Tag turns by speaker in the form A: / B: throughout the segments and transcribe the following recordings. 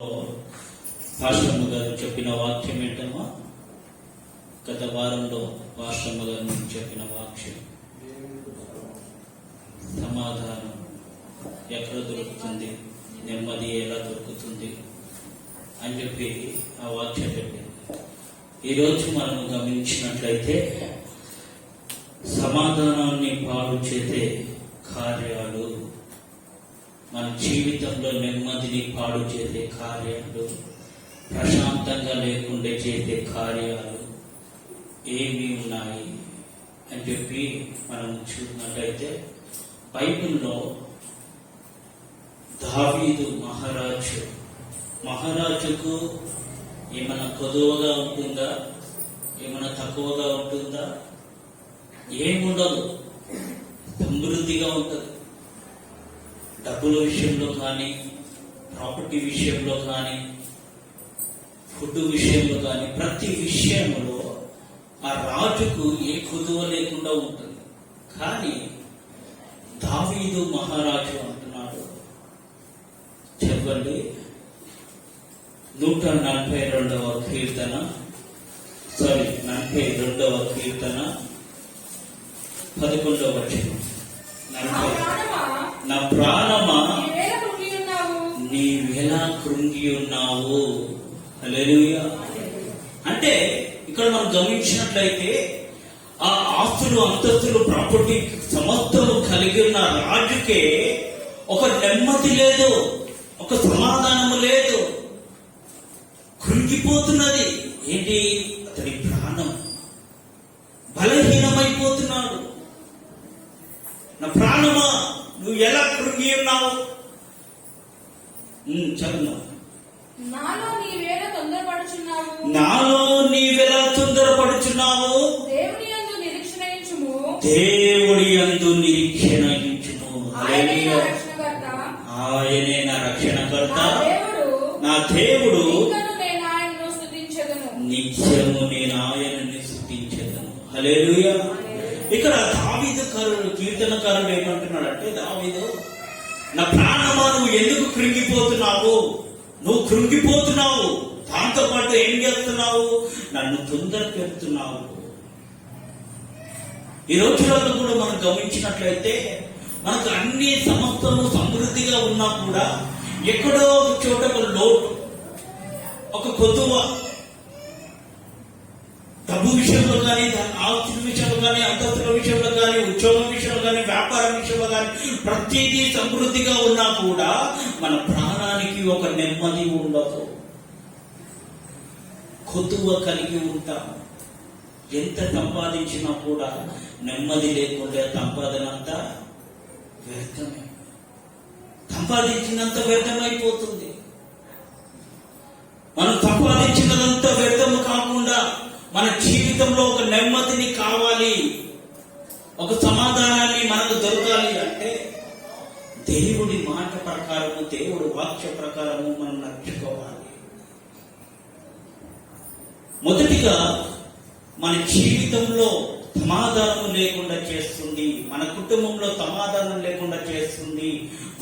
A: పాస్టమ్మ గారు చెప్పిన వాక్యం ఏంటమ్మా? గత వారంలో పాస్టమ్మ గారు చెప్పిన వాక్యం సమాధానం ఎక్కడ దొరుకుతుంది, నెమ్మది ఎలా దొరుకుతుంది అని చెప్పి ఆ వాక్యం చెప్పింది. ఈరోజు మనం గమనించినట్లయితే సమాధానాన్ని పాడు చేసే కార్యాలు, మన జీవితంలో నెమ్మదిని పాడు చేసే కార్యాలు, ప్రశాంతంగా లేకుండా చేసే కార్యాలు ఏమి ఉన్నాయి అని చెప్పి మనం చూసినట్లయితే బైబిల్లో దావీదు మహారాజుకు ఏమైనా కొదువగా ఉంటుందా, ఏమైనా తక్కువగా ఉంటుందా? ఏముండదు, సమృద్ధిగా ఉంటుంది. డబ్బుల విషయంలో కానీ, ప్రాపర్టీ విషయంలో కానీ, ఫుడ్ విషయంలో కానీ, ప్రతి విషయంలో ఆ రాజుకు ఏ కొదువ లేకుండా ఉంటుంది. కానీ దావీదు మహారాజు అంటున్నాడు, చెప్పండి, 142వ కీర్తన 11వ వచనం. నా ప్రాణమా నీవెలా కృంగి ఉన్నావు. హల్లెలూయా. అంటే ఇక్కడ మనం గమనించినట్లయితే ఆ ఆస్తులు, అంతస్తులు, ప్రాపర్టీ సమస్తము కలిగి ఉన్న రాజుకే ఒక నెమ్మది లేదు, ఒక సమాధానము లేదు, కృంగిపోతున్నది. ఏంటి? అతడి ప్రాణం బలహీనమైపోతున్నాడు. నా ప్రాణమా నువ్వు ఎలా కృంగి ఉన్నావు? చదువు.
B: నాలో నీవెలా తొందరపడుచున్నావు. దేవుని యందు నిరీక్షణ ఉంచుము.
A: ఆయనే నా రక్షణకర్త, నా దేవుడు, నిత్యము నేను ఆయనని స్తుతించెదను. హల్లెలూయా. ఇక్కడ దావీదు కీర్తనకారుడు ఏమంటున్నాడంటే, దావీదు, నా ప్రాణమా నువ్వు ఎందుకు కృంగిపోతున్నావు? నువ్వు కృంగిపోతున్నావు, దాంతో పాటు ఏం చేస్తున్నావు? నన్ను తొందర పెడుతున్నావు. ఈ రోజులలో కూడా మనం గమనించినట్లయితే మనకు అన్ని సమస్తము సమృద్ధిగా ఉన్నా కూడా ఎక్కడో ఒక చోట ఒక లోటు, ఒక కొద్దువ, డబ్బు విషయంలో కానీ, ఆస్తుల విషయంలో కానీ, అంతస్తుల విషయంలో కానీ, ఉద్యోగం విషయంలో కానీ, వ్యాపారం విషయంలో కానీ, ప్రతిదీ సమృద్ధిగా ఉన్నా కూడా మన ప్రాణానికి ఒక నెమ్మది ఉండదు, కొద్దువ కలిగి ఉంటాము. ఎంత సంపాదించినా కూడా నెమ్మది లేకుండా సంపాదన అంతా వ్యర్థమే, సంపాదించినంత వ్యర్థమైపోతుంది. మనం సంపాదించినంత వ్యర్థము కాకుండా మన జీవితంలో ఒక నెమ్మదిని కావాలి, ఒక సమాధానాన్ని మనకు దొరకాలి అంటే దేవుడి మాట ప్రకారము, దేవుడి వాక్య ప్రకారము మనం నడుచుకోవాలి. మొదటిగా మన జీవితంలో సమాధానం లేకుండా చేస్తుంది, మన కుటుంబంలో సమాధానం లేకుండా చేస్తుంది,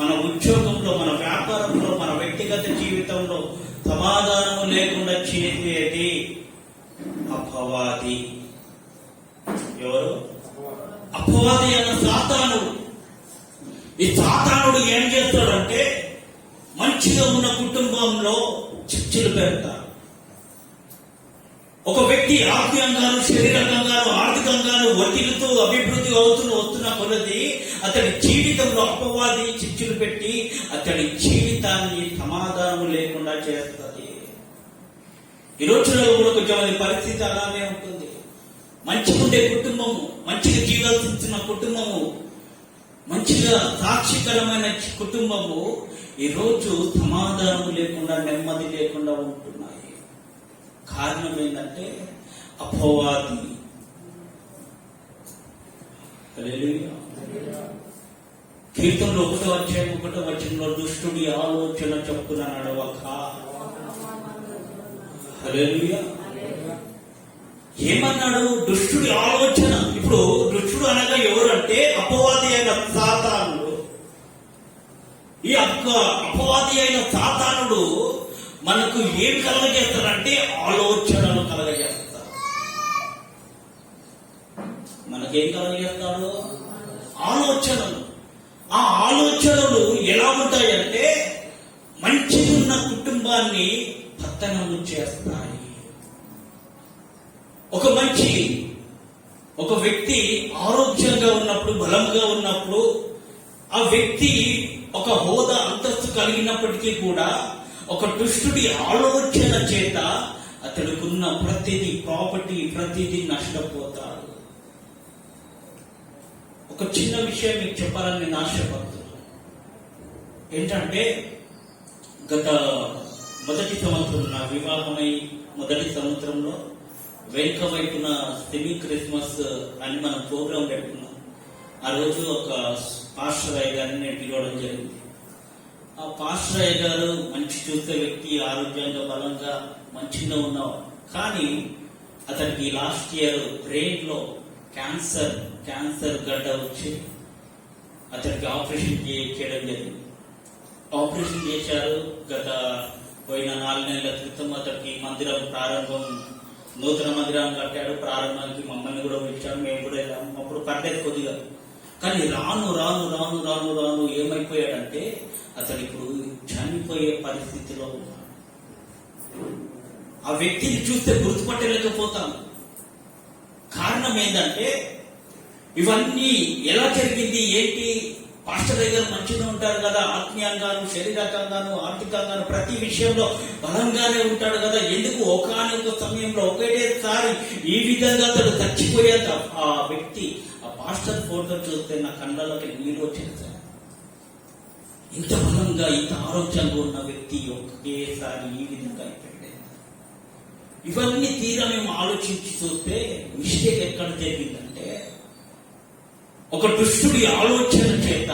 A: మన ఉద్యోగంలో, మన వ్యాపారంలో, మన వ్యక్తిగత జీవితంలో సమాధానం లేకుండా చేసేది అపవాది. ఎవరు? అపవాది అన్న సాతానుడు. ఈ సాతానుడు ఏం చేస్తాడంటే మంచిగా ఉన్న కుటుంబంలో చర్చలు పెడతారు. ఒక వ్యక్తి ఆత్మీయంగాను, శరీరంగాను, ఆర్థికంగాను ఒత్తిడితో అభివృద్ధి వస్తున్న కొలది అతడి జీవితంలో అపవాది చిచ్చులు పెట్టి అతడి జీవితాన్ని సమాధానం లేకుండా చేస్తుంది. ఈ రోజులలో కూడా కొంచెం పరిస్థితి అలానే ఉంటుంది. మంచిగా ఉండే కుటుంబము, మంచిగా జీవిస్తున్న కుటుంబము, మంచిగా సాక్షికరమైన కుటుంబము ఈరోజు సమాధానం లేకుండా, నెమ్మది లేకుండా ఉంటున్నాయి. కారణం ఏంటంటే అపవాది. కీర్తనలో 1వ వచనంలో దుష్టుడి ఆలోచన చొప్పున నడవక. హల్లెలూయా. ఏమన్నాడు? దుష్టుడి ఆలోచన. ఇప్పుడు దుష్టుడు అనగా ఎవరంటే అపవాది అయిన సాతానుడు. ఈ అపవాది అయిన సాతానుడు మనకు ఏం కలగజేస్తారంటే ఆలోచనలు కలగజేస్తారు. మనకేం కలగజేస్తాడు? ఆలోచనలు. ఆ ఆలోచనలు ఎలా ఉంటాయంటే మంచిగున్న కుటుంబాన్ని పతనము చేస్తాయి. ఒక వ్యక్తి ఆరోగ్యంగా ఉన్నప్పుడు, బలంగా ఉన్నప్పుడు, ఆ వ్యక్తి ఒక హోదా అంతస్తు కలిగినప్పటికీ కూడా ఒక దుష్టుడి ఆలోచన చేత అతడుకున్న ప్రతిదీ ప్రాపర్టీ, ప్రతిదీ నష్టపోతాడు. ఒక చిన్న విషయం మీకు చెప్పాలని నేను ఆశపడుతున్నాను. ఏంటంటే గత మొదటి సంవత్సరం, నా వివాహమై మొదటి సంవత్సరంలో వెనుక వైపున సెమీ క్రిస్మస్ అని మనం ప్రోగ్రాం పెట్టుకున్నాం. ఆ రోజు ఒక పాస్టర్ అయ్య గారిని నేను పిలవడం జరిగింది. ఆ పాస్టర్ అయ్య గారు మంచి చూసే వ్యక్తి, ఆరోగ్యంగా బలంగా మంచిగా ఉన్నవాడు. కానీ అతనికి లాస్ట్ ఇయర్ బ్రెయిన్ లో క్యాన్సర్ గడ్డ వచ్చి అతనికి ఆపరేషన్ చేయడం జరిగింది. ఆపరేషన్ చేశారు. గత పోయిన 4 నెలల క్రితం అతనికి మందిరం ప్రారంభం, నూతన మందిరం కట్టాడు. ప్రారంభానికి మమ్మల్ని కూడా పిలిచాడు, మేము కూడా వెళ్ళాము. అప్పుడు పర్లేదు కొద్దిగా. కానీ రాను రాను రాను రాను రాను ఏమైపోయాడంటే అతడు ఇప్పుడు చనిపోయే పరిస్థితిలో ఉన్నాడు. ఆ వ్యక్తిని చూస్తే గుర్తుపట్టలేకపోతాం. కారణం ఏంటంటే ఇవన్నీ ఎలా జరిగింది ఏంటి? పాస్టర్ దగ్గర మంచిగా ఉంటారు కదా, ఆత్మీయంగాను, శరీరకంగాను, ఆర్థికంగాను, ప్రతి విషయంలో బలంగానే ఉంటాడు కదా, ఎందుకు ఒకానొక సమయంలో ఒకటేసారి ఈ విధంగా అతడు చచ్చిపోయాక ఆ వ్యక్తి, ఆ పాస్టర్ ఫోటో చూస్తే నా కళ్ళలోకి నీళ్ళు వచ్చేసారు. ఇంత బలంగా, ఇంత ఆరోగ్యంగా ఉన్న వ్యక్తి ఒకేసారి ఈ విధంగా అయిపోయాడు. ఇవన్నీ తీరా మేము ఆలోచించి చూస్తే మిస్టేక్ ఎక్కడ జరిగిందంటే ఒక దుష్టుడి ఆలోచన చేత,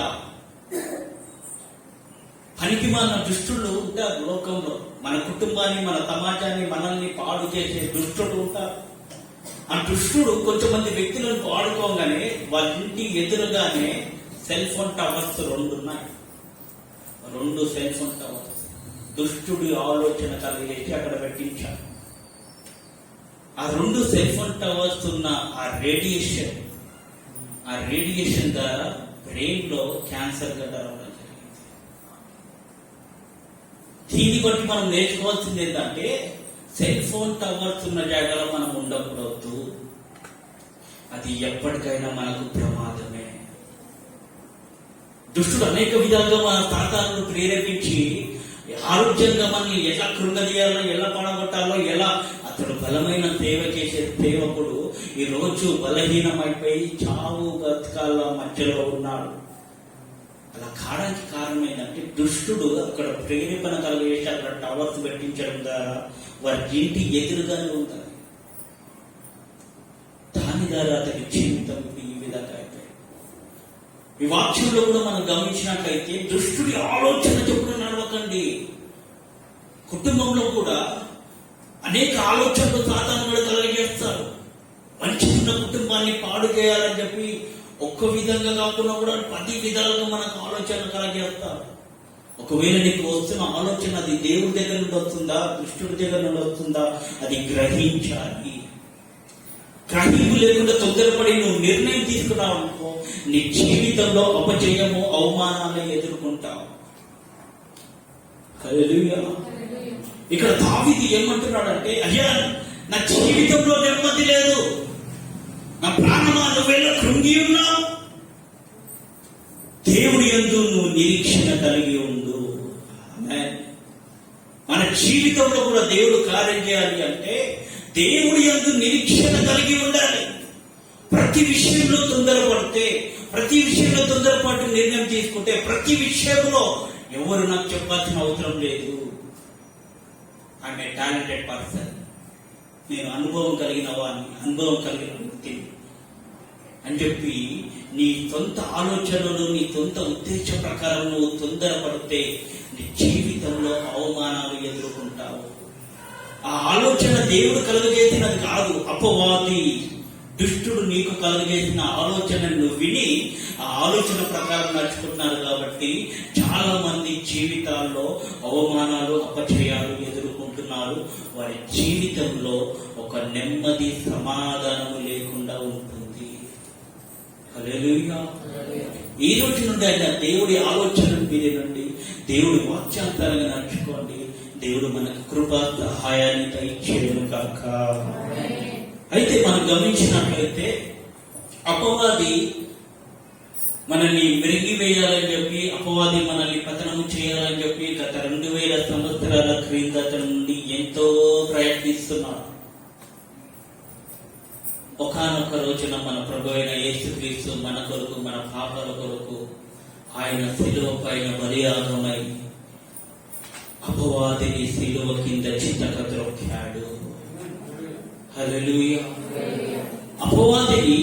A: పనికిమాలిన దుష్టులు ఉంటారు లోకంలో. మన కుటుంబాన్ని, మన సమాజాన్ని, మనల్ని పాడు చేసే దుష్టుడు ఉంటారు. ఆ దుష్టుడు కొంతమంది వ్యక్తులను వాడుకోగానే వాళ్ళ ఇంటి ఎదురుగానే సెల్ ఫోన్ టవర్స్ 2 ఉన్నాయి. 2 సెల్ ఫోన్ టవర్స్ దుష్టుడి ఆలోచన కలిగేసి అక్కడ పెట్టించారు. ఆ 2 సెల్ ఫోన్ టవర్స్ ఉన్న ఆ రేడియేషన్ ద్వారా బ్రెయిన్ లో క్యాన్సర్ గడ్డ రావడం జరిగింది. దీన్ని బట్టి మనం నేర్చుకోవాల్సింది ఏంటంటే సెల్ ఫోన్ టవర్స్ ఉన్న జాగాలో మనం ఉండకూడదు. అది ఎప్పటికైనా మనకు ప్రమాదమే. దుష్టుడు అనేక విధాలుగా మన తాతాలను ప్రేరేపించి ఆరోగ్యంగా మనల్ని ఎలా కృంగదీయాలో, ఎలా పడగొట్టాలో, ఎలా అతడు బలమైన సేవ చేసే సేవకుడు ఈ రోజు బలహీనమైపోయి చావు బతకాల మధ్యలో ఉన్నాడు. అలా కాడానికి కారణం ఏంటంటే దుష్టుడు అక్కడ ప్రేరేపణ కలిగేసి అక్కడ టవర్స్ పెట్టించడం ద్వారా వారి ఇంటి ఎదురుగానే ఉంటారు. దాని ద్వారా అతని జీవితం ఈ విధంగా అయిపోయింది. ఈ వాక్యంలో కూడా మనం గమనించినట్లయితే దుష్టుడి ఆలోచన చెప్పుడు నడవకండి. కుటుంబంలో కూడా అనేక ఆలోచనలు సాతాను కూడా కలిగజేస్తారు. మంచి ఉన్న కుటుంబాన్ని పాడు చేయాలని చెప్పి ఒక్క విధంగా కాకుండా కూడా 10 విధాలుగా మనకు ఆలోచన కలిగజేస్తారు. ఒకవేళ నీకు వస్తున్న ఆలోచన అది దేవుడి దగ్గర నుండి వస్తుందా, దుష్టుడి దగ్గర నుండి వస్తుందా, అది గ్రహించాలి. గ్రహింపు లేకుండా తొందరపడి నువ్వు నిర్ణయం తీసుకున్నావు అనుకో, నీ జీవితంలో అపజయము, అవమానాలు ఎదుర్కొంటావు. హల్లెలూయా. ఇక్కడ దావీదు ఏమంటున్నాడంటే, అయ్యా నా జీవితంలో నెమ్మది లేదు, నా ప్రాణమా నువ్వెలా కృంగి ఉన్నావు, దేవుడి యందు నువ్వు నిరీక్షణ కలిగి ఉండు. మన జీవితంలో కూడా దేవుడు కార్యం చేయాలి అంటే దేవుడి యందు నిరీక్షణ కలిగి ఉండాలి. ప్రతి విషయంలో తొందరపడితే, ప్రతి విషయంలో తొందరపాటు నిర్ణయం తీసుకుంటే, ప్రతి విషయంలో ఎవరు నాకు చెప్పాల్సిన అవసరం లేదు, ఐఎమ్ ఏ టాలెంటెడ్ పర్సన్, నేను అనుభవం కలిగిన వాడిని, అనుభవం కలిగిన వ్యక్తిని అని చెప్పి నీ సొంత ఆలోచనలు, నీ సొంత ఉద్దేశ ప్రకారం నువ్వు తొందరపడితే నీ జీవితంలో అవమానాలు ఎదుర్కొంటావు. ఆ ఆలోచన దేవుడు కలుగజేసినది కాదు, అపవాది దుష్టుడు నీకు కలుగజేసిన ఆలోచనను విని ఆ ఆలోచన ప్రకారం నడుచుకుంటున్నారు. కాబట్టి చాలా మంది జీవితాల్లో అవమానాలు, అపజయాలు ఎదురు చేస్తున్నారు, వారి జీవితంలో ఒక నెమ్మది సమాధానము లేకుండా ఉంటుంది. హల్లెలూయా. ఈ రోజు నుండి ఆయన దేవుడి ఆలోచన వినండి, దేవుడి వాక్యాంతరంగా నడుచుకోండి. దేవుడు మనకు కృప సహాయాన్ని దయచేయును గాక. అయితే మనం గమనించినట్లయితే అపవాది మనల్ని విరిగివేయాలని చెప్పి, అపవాది మనల్ని పతనము చేయాలని చెప్పి గత 2000 సంవత్సరాల క్రిందట నుండి ఎంతో ప్రయత్నిస్తున్నాడు. ఒకానొక రోజున మన ప్రభు అయిన యేసుక్రీస్తు మన కొరకు, మన పాపాల కొరకు ఆయన శిలువ పైన బలియాగమై అపవాదిని శిలువ కింద చితక త్రొక్కాడు. హల్లెలూయా. అపవాదిని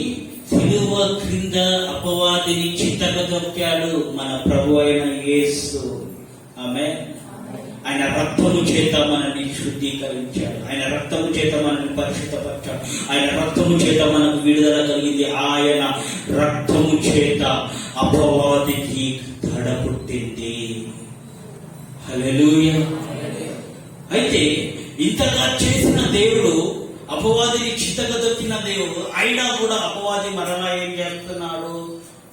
A: శిలువ క్రింద అపవాదిని చితక త్రొక్కాడు మన ప్రభు అయిన యేసు. ఆమేన్. ఆయన రక్తము చేత మనల్ని శుద్ధీకరించాడు, ఆయన రక్తము చేత మనల్ని పరిశుద్ధపరిచాడు, ఆయన రక్తము చేత మనకు విడుదల కలిగింది. ఆయన రక్తము చేత అపవాదికి దడ పుట్టింది. హల్లెలూయా. అయితే ఇంతగా చేసిన దేవుడు, అపవాదిని చితకదొక్కిన దేవుడు, అయినా కూడా అపవాది మరలా ఏం చేస్తున్నాడు?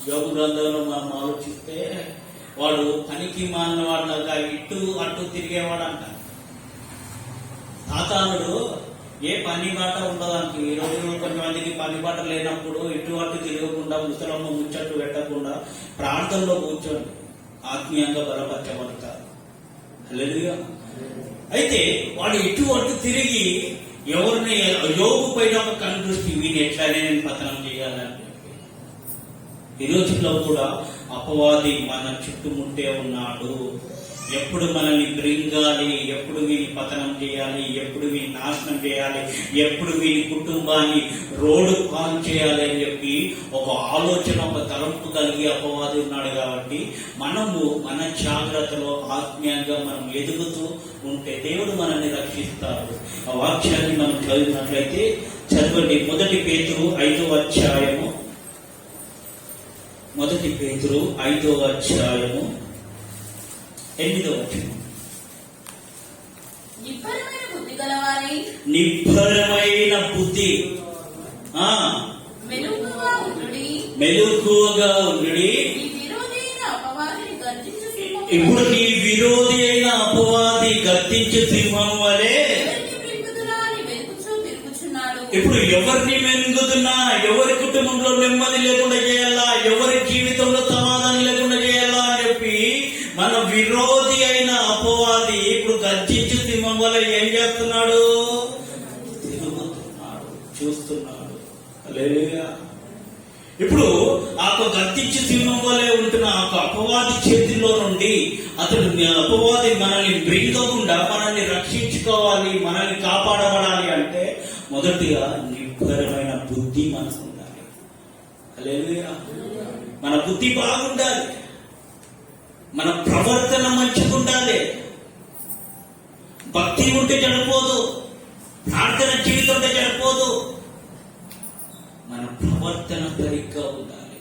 A: యోబు గ్రంథంలో మనం ఆలోచిస్తే వాడు పనికి మానవాళ్ళగా ఇటు అటు తిరిగేవాడంట. సాతానుడు ఏ పని బాట ఉండదానికి. ఈ రోజుల్లో కొంతమందికి పని బాట లేనప్పుడు ఇటు అటు తిరగకుండా, ముసలమ్మ ముచ్చట్టు పెట్టకుండా ప్రార్థనలో కూర్చోండి, ఆత్మీయంగా బలపరచబడతారు. హల్లెలూయా. అయితే వాడు ఇటు అటు తిరిగి ఎవరిని, యోబు పైన ఒక కనుదృష్టి, వీని ఎట్లానే నేను పతనం చేయాలని చెప్పి. ఈ రోజుల్లో కూడా అపవాది మన చుట్టుముట్టే ఉన్నాడు. ఎప్పుడు మనల్ని బ్రింగాలి, ఎప్పుడు వీని పతనం చేయాలి, ఎప్పుడు వీని నాశనం చేయాలి, ఎప్పుడు వీని కుటుంబాన్ని రోడ్డు పాలు చేయాలి అని చెప్పి ఒక ఆలోచన, ఒక తలంపు కలిగి అపవాది ఉన్నాడు. కాబట్టి మనము మన జాగ్రత్తలో ఆత్మీయంగా మనం ఎదుగుతూ ఉంటే దేవుడు మనల్ని రక్షిస్తాడు. ఆ వాక్యాన్ని మనం చదివినట్లయితే చదవండి. 1 పేతురు 5వ అధ్యాయము, 1 పేతురు 5వ అధ్యాయము 8వ వచనం.
B: నిబ్బరమైన బుద్ధి గలవారై,
A: నిబ్బరమైన బుద్ధి,
B: మెలకువగా ఉండుడి.
A: నీ
B: విరోధి అయిన అపవాదిని గర్జించు సింహము,
A: ఇప్పుడు నీ విరోధి అయిన అపవాది గర్జించు సింహం వలె
B: ఎవరికి ప్రింపుదులా అని వెతుకుచూ తిరుగుచున్నాడు.
A: ఇప్పుడు ఎవరిని వెనుగుతున్నా, ఎవరి కుటుంబంలో నెమ్మది లేకుండా చేయాలా, ఎవరి జీవితంలో సమాధానం లేకుండా చేయాలా అని చెప్పి మన విరోధి అయిన అపవాది ఇప్పుడు గర్జించు సింహం వల్ల ఏం చేస్తున్నాడు? తిరుగుతున్నాడు, చూస్తున్నాడు. హల్లెలూయా. ఇప్పుడు ఆ గర్జించు సింహం వలె ఉంటున్న ఆ అపవాది చేతిలో నుండి అతడు, అపవాది మనల్ని బ్రింగకుండా మనల్ని రక్షించుకోవాలి, మనల్ని కాపాడబడాలి అంటే మొదటిగా నిబ్బరమైన బుద్ధి మనకు ఉండాలి. హల్లెలూయా. మన బుద్ధి బాగుండాలి, మన ప్రవర్తన మంచిగా ఉండాలి. భక్తి ఉంటే సరిపోదు, ప్రార్థన జీవితం ఉంటే సరిపోదు, మన ప్రవర్తన సరిగ్గా ఉండాలి.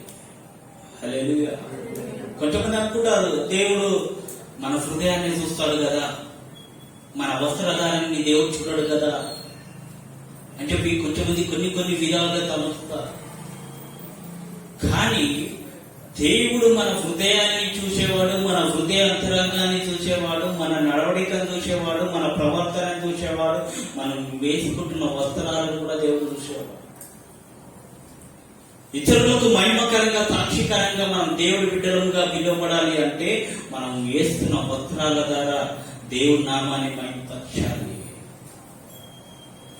A: హల్లెలూయా. కొంతమంది అనుకుంటారు దేవుడు మన హృదయాన్ని చూస్తాడు కదా, మన వస్త్రధారాన్ని దేవుడు చూడడు కదా అని చెప్పి కొంతమంది కొన్ని విధాలుగా తమస్తారు. కానీ దేవుడు మన హృదయాన్ని చూసేవాడు, మన హృదయ అంతరంగాన్ని చూసేవాడు, మన నడవడికను చూసేవాడు, మన ప్రవర్తనను చూసేవాడు, మనం వేసుకుంటున్న వస్త్రాలను కూడా దేవుడు చూసేవాడు. ఇతరులకు మహిమకరంగా, సాక్షికరంగా మనం దేవుడి బిడ్డలుగా పిలువబడాలి అంటే మనం వేస్తున్న వస్త్రాల ద్వారా దేవుడి నామాన్ని మహిమపరచాలి.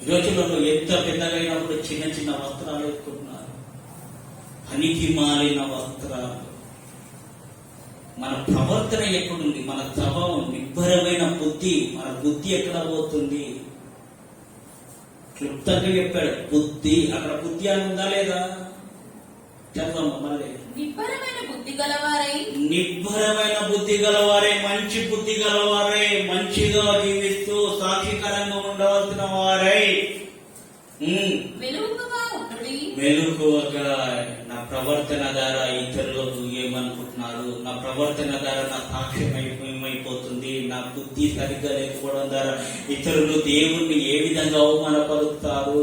A: ఈ రోజులలో ఎంత పెద్దగా అయినప్పుడు చిన్న వస్త్రాలు వేసుకుంటున్నారు, పనికి మాలిన వస్త్రాలు. మన ప్రవర్తన ఎక్కడుంది? మన స్వభావం, నిబ్బరమైన బుద్ధి, మన బుద్ధి ఎక్కడ పోతుంది? క్లుప్తంగా చెప్పాడు బుద్ధి. అక్కడ బుద్ధి అని ఉందా లేదా? చెప్పమ్మా మళ్ళీ.
B: నిబ్బరమైన బుద్ధి గలవారై,
A: నిబ్బరమైన బుద్ధి గలవారే, మంచి బుద్ధి గలవారే, మంచిగా జీవిస్తూ సాక్షికరంగా ఉండవలసిన వారై
B: మెలకువగా ఉండుడి.
A: మెలకువగా. నా ప్రవర్తన ద్వారా ఇతరులకు ఏమనుకుంటున్నారు, నా ప్రవర్తన ద్వారా నా సాక్ష్యం ఏమైపోతుంది, నా బుద్ధి సరిగ్గా లేకపోవడం ద్వారా ఇతరులు దేవుణ్ణి ఏ విధంగా అవమానపరుస్తారు,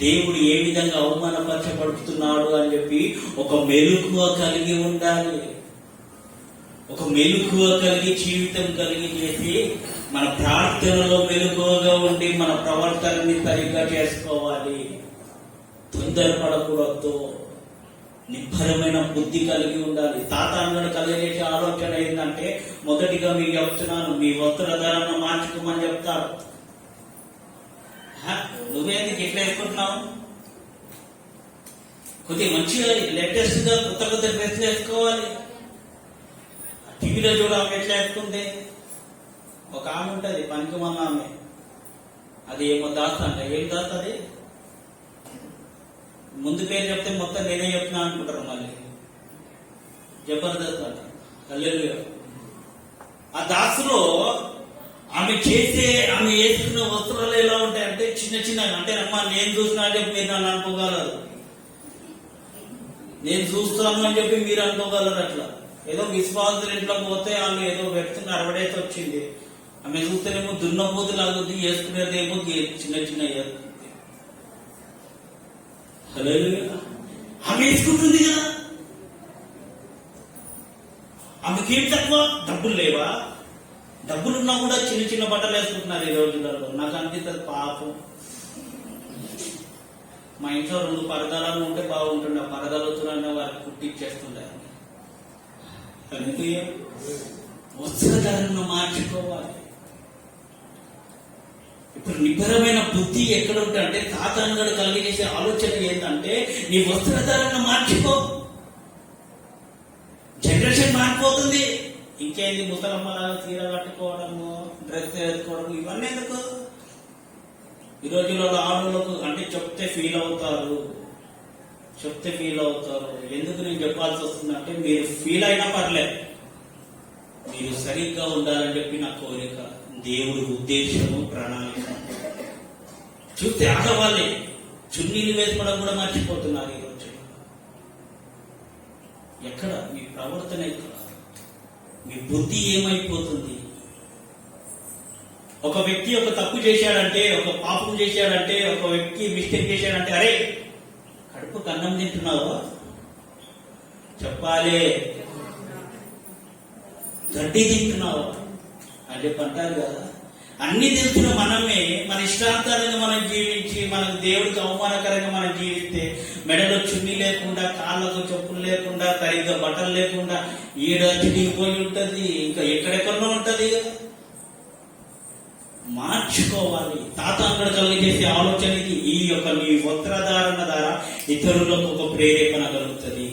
A: దేవుడు ఏ విధంగా అవమానపరచబడుతున్నాడు అని చెప్పి ఒక మెలకువ కలిగి ఉండాలి. ఒక మెలకువ కలిగి జీవితం కలిగి చేసి మన ప్రార్థనలో మెలకువగా ఉండి మన ప్రవర్తనని సరిగ్గా చేసుకోవాలి. తొందరపడకూడదు, నిబ్బరమైన బుద్ధి కలిగి ఉండాలి. సాతానుడు కలిగేసే ఆలోచన ఏంటంటే, మొదటిగా మీకు చెప్తున్నాను, మీ వస్త్రధారణ మార్చుకోమని చెప్తారు. నువ్వేందుకు ఎట్లా వేసుకుంటున్నావు? కొద్దిగా మంచిగా లేటెస్ట్ గా కొత్త కొత్త డ్రెస్లు వేసుకోవాలి. టీవీలో చూడాలి ఎట్లా వేసుకుంటే. ఒక ఆమె ఉంటుంది పనికి మన ఆమె, అది ఏమో దాస్త అంట. ఏం దాస్త అది? ముందు పేరు చెప్తే మొత్తం నేనే చెప్తున్నా అనుకుంటారు. మళ్ళీ జబర్దస్త్ అంట. హల్లెలూయా. ఆ దాసులో ఆమె వేసుకున్న వస్త్రాలు ఎలా ఉంటాయంటే చిన్న చిన్నగా. అంటే అమ్మా నేను చూసినా అని చెప్పి మీరు నన్ను అనుకోగలరు, నేను చూస్తాను అని చెప్పి మీరు అనుకోగలరు. అట్లా ఏదో విశ్వాసులు ఇంట్లో పోతే ఆమె ఏదో వ్యక్తిని అరవడేసి వచ్చింది. ఆమె చూస్తేనేమో దున్నపోతు లాగుంది, వేసుకునేదేమో చిన్న చిన్న. హల్లెలూయా. ఆమె వేసుకుంటుంది కదా. ఆమెకేం తక్కువ? డబ్బులు లేవా? డబ్బులున్నా కూడా చిన్న చిన్న బట్టలు వేసుకుంటున్నారు ఈ రోజులలో. నాకు అనిపిస్తుంది పాపం. మా ఇంట్లో 2 పరదాలు ఉంటే బాగుంటుండే. ఆ పరదాలతోనే వారికి కుట్టిచ్చేస్తుండే. వస్త్రధారణ మార్చుకోవాలి. ఇప్పుడు నిబ్బరమైన బుద్ధి ఎక్కడ ఉంటే, సాతానుడు కలిగేసే ఆలోచన ఏంటంటే, నీ వస్త్రధారణ మార్చుకో. జనరేషన్ మారిపోతుంది. ఇంకేంది ముసలమ్మలాగా చీర కట్టుకోవడము, డ్రెస్ వేసుకోవడం, ఇవన్నీ ఎందుకు? ఈ రోజుల్లో ఆడవాళ్ళకు అంటే చెప్తే ఫీల్ అవుతారు. ఎందుకు నేను చెప్పాల్సి వస్తుందంటే, మీరు ఫీల్ అయినా పర్లేదు, మీరు సరిగ్గా ఉండాలని చెప్పి నా కోరిక. దేవుడి ఉద్దేశము, ప్రణాళిక. చూస్తే ఆడవాళ్ళే చున్నీలు వేసుకోవడం కూడా మర్చిపోతున్నారు ఈ రోజు. ఎక్కడ మీ ప్రవర్తన? ఎక్కడ మీ బుద్ధి ఏమైపోతుంది? ఒక వ్యక్తి ఒక తప్పు చేశాడంటే, ఒక పాపం చేశాడంటే, ఒక వ్యక్తి మిస్టేక్ చేశాడంటే, అరే కడుపుకు అన్నం తింటున్నావా చెప్పాలి, గడ్డి తింటున్నావా అని చెప్పి అంటారు కదా. అన్ని తెలుసుకున్న మనమే మన ఇష్టాంతరంగా మనం జీవించి, మనకు దేవుడికి అవమానకరంగా మనం జీవిస్తే, మెడలో చున్నీ లేకుండా, కాళ్ళకు చెప్పులు లేకుండా, సరిగ్గా బట్టలు లేకుండా ఈడచిడిపోయి ఉంటది. ఇంకా ఎక్కడెక్కడో ఉంటది కదా. మార్చుకోవాలి. సాతానుడు కలిగేసే ఆలోచన ఇది. ఈ యొక్క నీ వస్త్రధారణ ద్వారా ఇతరులకు ఒక ప్రేరేపణ కలుగుతుంది.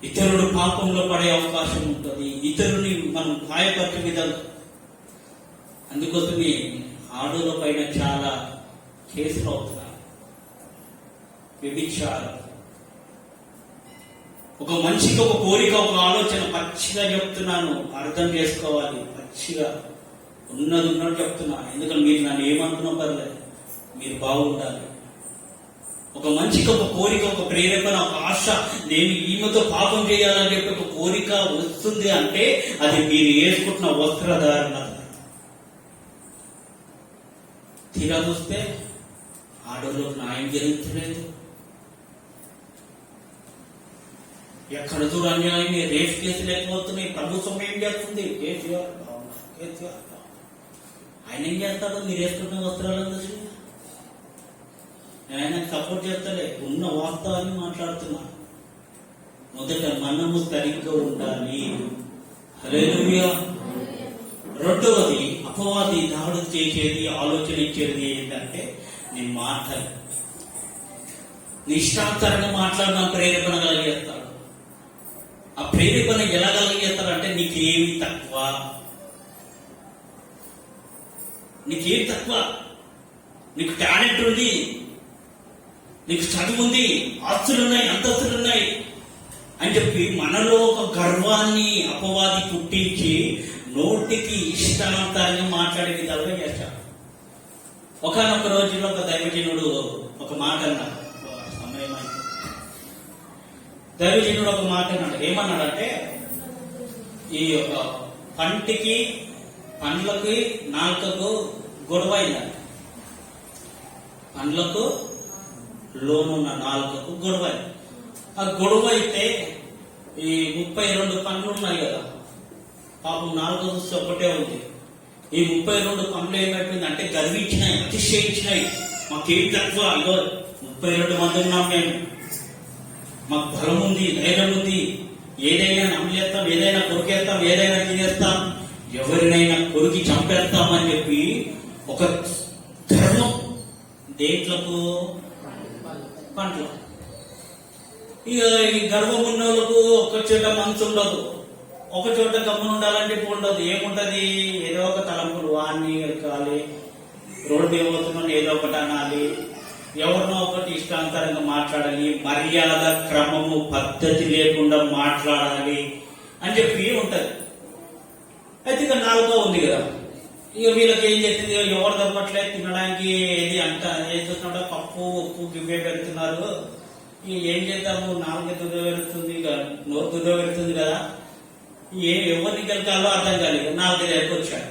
A: ఇతరుడు పాపంలో పడే అవకాశం ఉంటుంది. ఇతరుని మనం గాయపరిచే విధంగా. అందుకోసమే ఆడోళ్ళ పైన చాలా కేసులు అవుతున్నాయి. వ్యభిచారం. ఒక మనిషికి ఒక కోరిక, ఒక ఆలోచన. పచ్చిగా చెప్తున్నాను, అర్థం చేసుకోవాలి. పచ్చిగా ఉన్నది చెప్తున్నాను. ఎందుకంటే మీరు నన్ను ఏమనుకున్నా పర్లేదు, మీరు బాగుండాలి. ఒక మనిషికి ఒక కోరిక, ఒక ప్రేరేపణ, ఒక ఆశ, నేను ఈమెతో పాపం చేయాలని చెప్పి ఒక కోరిక వస్తుంది అంటే అది మీరు వేసుకుంటున్న వస్త్రధారణ. తీరా చూస్తే ఆడోళ్ళకు న్యాయం జరుగుతలేదు. ఎక్కడ చూడ అన్యాయం, రేప్ కేసులు ఎక్కువవుతున్నాయి. ప్రభుత్వం ఏం చేస్తుంది? కేసీఆర్ ఆయన ఏం చేస్తాడో మీరు వేసుకుంటున్న వస్త్రాలను చూసి ఆయన సపోర్ట్ చేస్తలే. ఉన్న వాస్తవాన్ని మాట్లాడుతున్నా. మొదట మనము సరిగ్గా ఉండాలి. హల్లెలూయా. రెండవది, అపవాది దాడులు చేసేది, ఆలోచన ఇచ్చేది ఏంటంటే నీ మాటలు. నీ ఇష్టాంతరంగా మాట్లాడిన ప్రేరేపణ కలిగేస్తాడు. ఆ ప్రేరేపణ ఎలా కలిగేస్తాడంటే నీకేమి తక్కువ, నీకేం తక్కువ, నీకు టాలెంట్ ఉంది, నీకు చదువు ఉంది, ఆస్తులున్నాయి, అంతస్తులున్నాయి అని చెప్పి మనలో ఒక గర్వాన్ని అపవాది పుట్టించి నోటికి ఇష్టాంతరంగా మాట్లాడే విధాలుగా చేశాడు. ఒకనొక రోజుల్లో ఒక దైవజనుడు ఒక మాట అన్నారు. సమయం దైవజనుడు ఒక మాట అన్నాడు. ఏమన్నాడంటే, ఈ యొక్క పంటికి, పండ్లకి, నాలుకకు గొడవ అయిందంట. పండ్లకు లోనున్న నాలుకకు గొడవ. ఆ గొడవ అయితే ఈ 32 పండ్లు ఉన్నాయి కదా, పాపం నాలుక చూస్తే ఒకటే ఉంది. ఈ 32 పండ్లు ఏమైపోయిందంటే గర్వించినాయి, అతిశయించినాయి. మాకేం తక్కువ, ఇదో 32 మంది ఉన్నాం మేము, మాకు బలం ఉంది, ధైర్యం ఉంది, ఏదైనా నమ్మేస్తాం, ఏదైనా కొరికేస్తాం, ఏదైనా తినేస్తాం, ఎవరినైనా కొరికి చంపేస్తామని చెప్పి ఒక గర్వం. దేంట్లకు? పండ్ల. ఇక ఈ గర్వం ఉన్న వాళ్ళకు ఒక చోట మనసు ఉండదు, ఒక చోట గమ్మున ఉండాలంటే ఉండదు. ఏముంటది? ఏదో ఒక తలంపులు, వాడిని ఎక్కాలి, రోడ్డు ఏమవుతున్నాను ఏదో ఒకటి అనాలి, ఎవరినో ఒకటి ఇష్టాంతరంగా మాట్లాడాలి, మర్యాద క్రమము పద్ధతి లేకుండా మాట్లాడాలి అని చెప్పి ఉంటది. అయితే ఇక నాలుగో ఉంది కదా, ఇక వీళ్ళకి ఏం చేస్తుంది, ఎవరు దొరకట్లేదు తినడానికి, ఏది అంట ఏం చూస్తున్నాడో పప్పు ఉప్పు గివ్వే పెడుతున్నారు, ఏం చేద్దాము, నాలుగే దుద్ద పెడుతుంది, ఇక నోరు దుద్ద పెడుతుంది కదా, ఎవరిని గెలకాలో అర్థం కాలేదు. నాలుగు దగ్గరకు వచ్చాడు.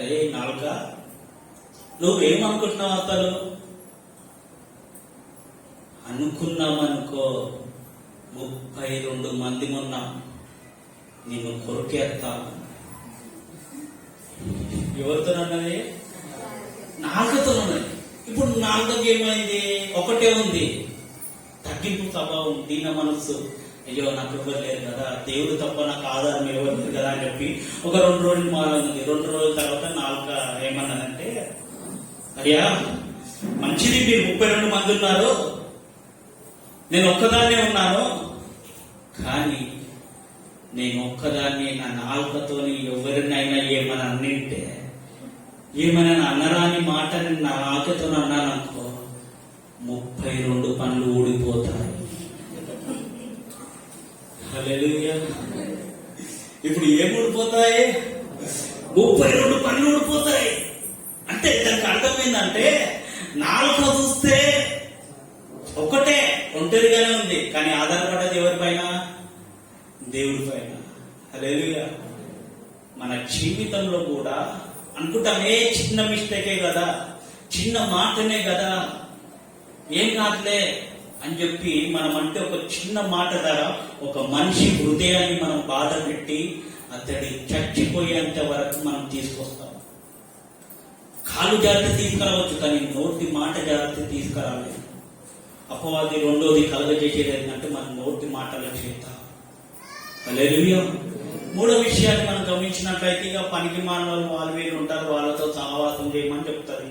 A: అరే నాలుక, నువ్వేమనుకుంటున్నావు అసలు? అనుకున్నామనుకో 32 మంది మొన్న నేను కొరికేస్తాను. ఎవరితోనన్నది? నాలుకతోనన్నది. ఇప్పుడు నాలుకకి ఏమైంది? ఒకటే ఉంది, తగ్గింపు స్వభావం, దీన మనస్సు. అయ్యో నాకు ఎవరు లేరు కదా, దేవుడు తప్ప నాకు ఆధారం ఎవరు లేదు కదా అని చెప్పి ఒక 2 రోజులు మారింది. 2 రోజుల తర్వాత నాలుక ఏమన్నదంటే, అయ్యా మంచిది, మీరు 32 మంది ఉన్నారు, నేను ఒక్కదాన్నే ఉన్నాను, కానీ నేను ఒక్కదాన్ని నా నాలుకతోని ఎవరినైనా ఏమని అన్నింటే, ఏమైనా అన్నరాని మాటని నా నాలుకతో అన్నాననుకో 32 పండ్లు ఊడిపోతాయి. హల్లెలూయా. ఇప్పుడు ఏం ఊడిపోతాయి? 32 పండ్లు ఊడిపోతాయి. అంటే దానికి అర్థం ఏంటంటే, నాలుక చూస్తే ఒకటే ఒంటరిగానే ఉంది, కానీ ఆధారపడ్డది ఎవరిపైన? దేవుడి పైన. హల్లెలూయా. మన జీవితంలో కూడా అనుకుంటామే, చిన్న మిస్టేకే కదా, చిన్న మాటనే కదా, ఏం కాదులే అని చెప్పి మనం అంటే ఒక చిన్న మాట ద్వారా ఒక మనిషి హృదయాన్ని మనం బాధ పెట్టి అతడి చచ్చిపోయేంత వరకు మనం తీసుకొస్తాం. కాలు జాగ్రత్త తీసుకురావచ్చు, కానీ నోటి మాట జాగ్రత్త తీసుకురాలేదు. అపవాది రెండోది కలగజేసేది ఏంటంటే మన నోటి మాటల చేత. హల్లెలూయా. మూడో విషయాన్ని మనం గమనించినట్లయితే, ఇక పనికి మానవులు వాళ్ళు వీళ్ళు ఉంటారు, వాళ్ళతో సహవాసం చేయమని చెప్తారు.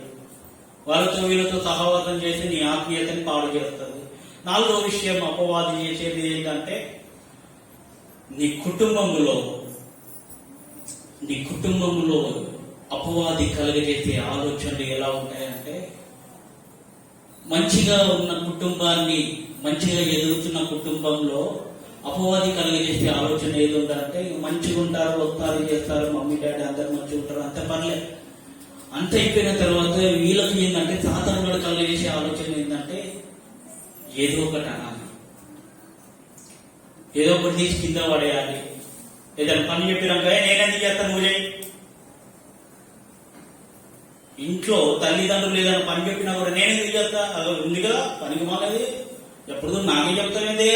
A: వాళ్ళతో వీళ్ళతో సహవాసం చేసి నీ ఆత్మీయతని పాడు చేస్తుంది. నాలుగో విషయం అపవాది చేసేది ఏంటంటే, నీ కుటుంబంలో అపవాది కలగజేసే ఆలోచనలు ఎలా ఉంటాయంటే, మంచిగా ఉన్న కుటుంబాన్ని, మంచిగా ఎదుగుతున్న కుటుంబంలో అపవాది కలగజేసే ఆలోచన ఏది ఉందంటే, మంచిగా ఉంటారు, వస్తారు, చేస్తారు, మమ్మీ డాడీ అందరు మంచిగా ఉంటారు, అంత పర్లేదు. అంత అయిపోయిన తర్వాత వీళ్ళకి ఏంటంటే, సాధారణ కలగజేసే ఆలోచన ఏంటంటే, ఏదో ఒకటి అనాలి, ఏదో ఒకటి తీసి కింద పడేయాలి. ఏదైనా పని చెప్పినాక నేనేందుకు చేస్తాను, నువ్వు చేయి. ఇంట్లో తల్లిదండ్రులు ఏదైనా పని చెప్పినా కూడా నేనేందుకు చేస్తా, అది ఉంది కదా పనికి మానేది, ఎప్పుడు నాకే చెప్తానేదే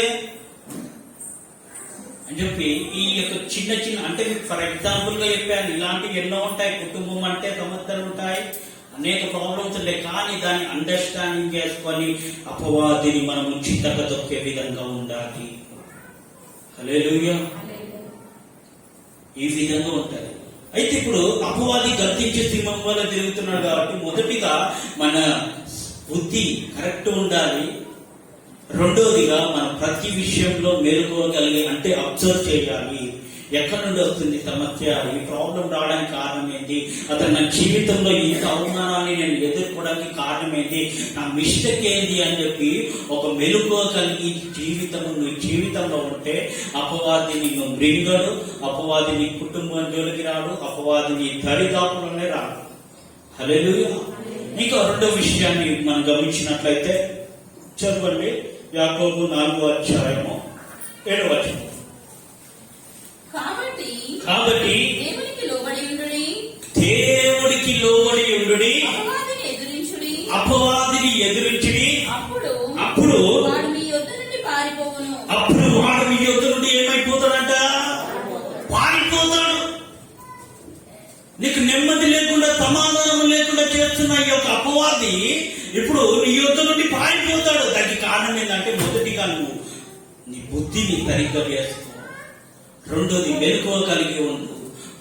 A: అని చెప్పి ఈ యొక్క చిన్న చిన్న, అంటే ఫర్ ఎగ్జాంపుల్ గా చెప్పాను, ఇలాంటివి ఎన్నో ఉంటాయి. కుటుంబం అంటే సమస్యలు ఉంటాయి, అనేక ప్రాబ్లమ్స్ ఉంటాయి, కానీ దాన్ని అండర్స్టాండింగ్ చేసుకొని అపవాదిని మనము చిత్తగా తొక్కే విధంగా ఉండాలి. హల్లెలూయా. ఈ విధంగా ఉంటది. అయితే ఇప్పుడు అపవాది గర్తించే సింహం వల్ల తిరుగుతున్నాడు కాబట్టి, మొదటిగా మన బుద్ధి కరెక్ట్ ఉండాలి. రెండోదిగా మనం ప్రతి విషయంలో మేలుకోగలిగి, అంటే అబ్జర్వ్ చేయాలి. ఎక్కడి నుండి వస్తుంది సమస్య, ఈ ప్రాబ్లం రావడానికి కారణం ఏంటి, అతను నా జీవితంలో ఇంత అవమానాన్ని నేను ఎదుర్కోవడానికి కారణం ఏంటి, నా మిస్టేక్ ఏంటి అని చెప్పి ఒక మెలుకోగలిగి జీవితంలో ఉంటే అపవాది నిన్ను మృంగడు, అపవాది నీ కుటుంబం జోలికి రాడు, అపవాది నీ దరిదాపులోనే రాడు. హల్లెలూయా. ఇంకా రెండో విషయాన్ని మనం గమనించినట్లయితే, చదవండి యాకోబు 4వ అధ్యాయము 7వ వచనం.
B: కాబట్టి
A: కాబట్టి
B: దేవునికి లోబడి ఉండుడి,
A: దేవుడికి లోబడి ఉండుడి,
B: అపవాదిని ఎదిరించుడి,
A: అపవాదిని ఎదిరించుడి.
B: అప్పుడు
A: అప్పుడు
B: వాడు మీ యొద్ద నుండి పారిపోవును.
A: అప్పుడు వాడు మీ యొద్ద నుండి ఏమైపోతాడంట? పారిపోతాడు. నీకు నెమ్మది లేకుండా, సమాధానం లేకుండా చేస్తున్న ఈ యొక్క అపవాది ఇప్పుడు నీ యొద్ద నుండి పారిపోతాడు. దానికి కారణం ఏంటంటే, మొదటిగా నువ్వు నీ బుద్ధిని సరిగ్గా వేసుకో, రెండోది మెలకువ కలిగి ఉండు,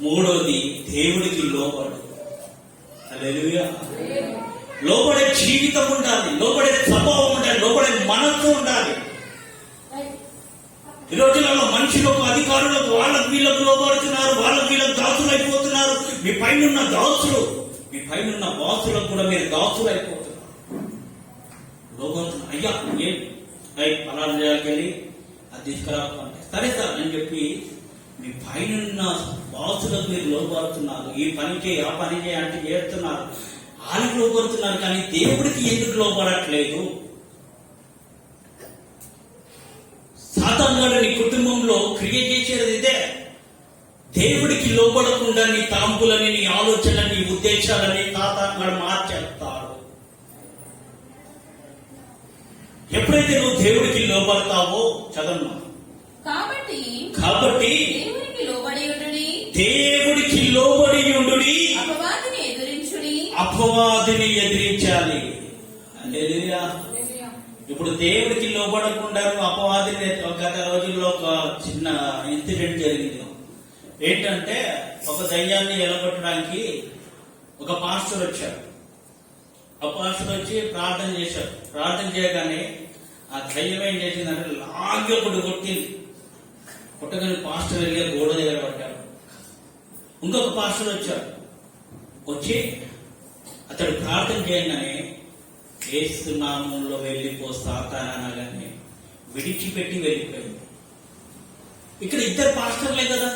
A: మూడోది దేవుడికి లోబడు. హల్లెలూయా. లోబడే జీవితం ఉండాలి, లోబడే స్వభావం ఉండాలి, లోబడే మనస్సు ఉండాలి. ఈ రోజులలో మనుషులకు, అధికారులకు, వాళ్ళకు వీళ్ళకు లోబడుతున్నారు, వాళ్ళకు వీళ్ళకు దాసులు అయిపోతున్నారు. మీ పైన దాసులు, మీ పైన బాసులకు కూడా మీరు దాసులు అయిపోతున్నారు, లోబడుతున్నారు. అయ్యా ఏం పలానా వెళ్ళి అది తీసుకురాకంటే సరే సార్ అని చెప్పి మీ పైన బాసులకు మీరు లోబడుతున్నారు. ఈ పని చేయి, ఆ పని చేయి అంటే చేస్తున్నారు, వాళ్ళకి లోబడుతున్నారు. కానీ దేవుడికి ఎందుకు లోబడట్లేదు? సాతానుడు నీ కుటుంబంలో క్రియ చేసేది ఇదే. దేవుడికి లోబడకుండా నీ తాంపులని, నీ ఆలోచనని, నీ ఉద్దేశాలని సాతానుడు మార్చేస్తాడు. ఎప్పుడైతే నువ్వు దేవుడికి లోబడతావో, చదవమ్మా. కాబట్టి
B: దేవునికి లోబడి ఉండుడి,
A: దేవుడికి లోబడి ఉండుడి,
B: అపవాదిని ఎదిరించుడి.
A: అపవాదిని ఎదిరించాలి. హల్లెలూయా. ఇప్పుడు దేవుడికి లోబడకుండా అపవాదిని, గత రోజుల్లో ఒక చిన్న ఇన్సిడెంట్ జరిగింది. ఏంటంటే, ఒక దయ్యాన్ని ఎలగొట్టడానికి ఒక పాస్టర్ వచ్చాడు. ఆ పాస్టర్ వచ్చి ప్రార్థన చేశాడు. ప్రార్థన చేయగానే ఆ దయ్యం ఏం చేసిందంటే లాగి ఒకటి కొట్టింది. కొట్టగానే పాస్టర్ వెళ్ళి గోడ దగ్గర పడ్డాడు. ఇంకొక పాస్టర్ వచ్చాడు. వచ్చి అతడు ప్రార్థన చేయగానే యేసు నామములో వెళ్ళిపో సాతానా అనగానే విడిచిపెట్టి వెళ్ళిపోయింది. ఇక్కడ ఇద్దరు పాస్టర్లే కదా,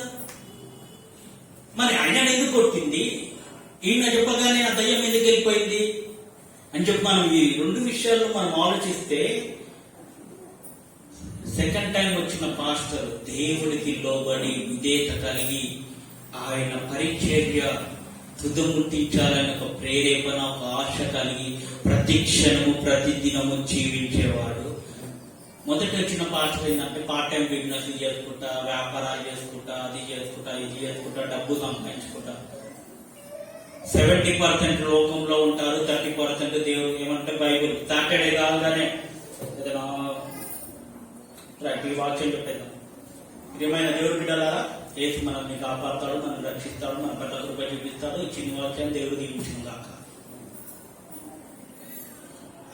A: మరి ఆయన ఎందుకు కొట్టింది? ఈయన చెప్పగానే ఆ దయ్యం ఎందుకు వెళ్ళిపోయింది అని చెప్పి మనం ఈ రెండు విషయాలు మనం ఆలోచిస్తే, సెకండ్ టైం వచ్చిన పాస్టర్ దేవుడికి లోబడి విధేయత కలిగి ఆయన పరిచర్య తుదముట్టించాలని ఒక ప్రేరేపణ, ఒక ఆశ కలిగి ప్రతి క్షణము, ప్రతి దినము జీవించేవాడు. మొదటి వచ్చిన పాస్టర్ ఏంటంటే పార్ట్ టైం బిజినెస్ చేసుకుంటా, వ్యాపారాలు చేసుకుంటా, అది చేసుకుంటా, ఇది చేసుకుంటా, డబ్బు సంపాదించుకుంటా. 70% లోకంలో ఉంటారు, 30% దేవుడు. ఏమంటే బైబుల్ సాటర్డే కాగానే ఏదైనా ఈ వాక్యం చెప్పేద్దాం. ఏమైనా దేవుడు బిడ్డలారా, యేసు మనల్ని కాపాడుతాడు, మనం రక్షిస్తాడు, మన పట్ల కృప చూపిస్తాడు. ఈ చిన్న వాక్యం దేవుడు దీవించింది కాక.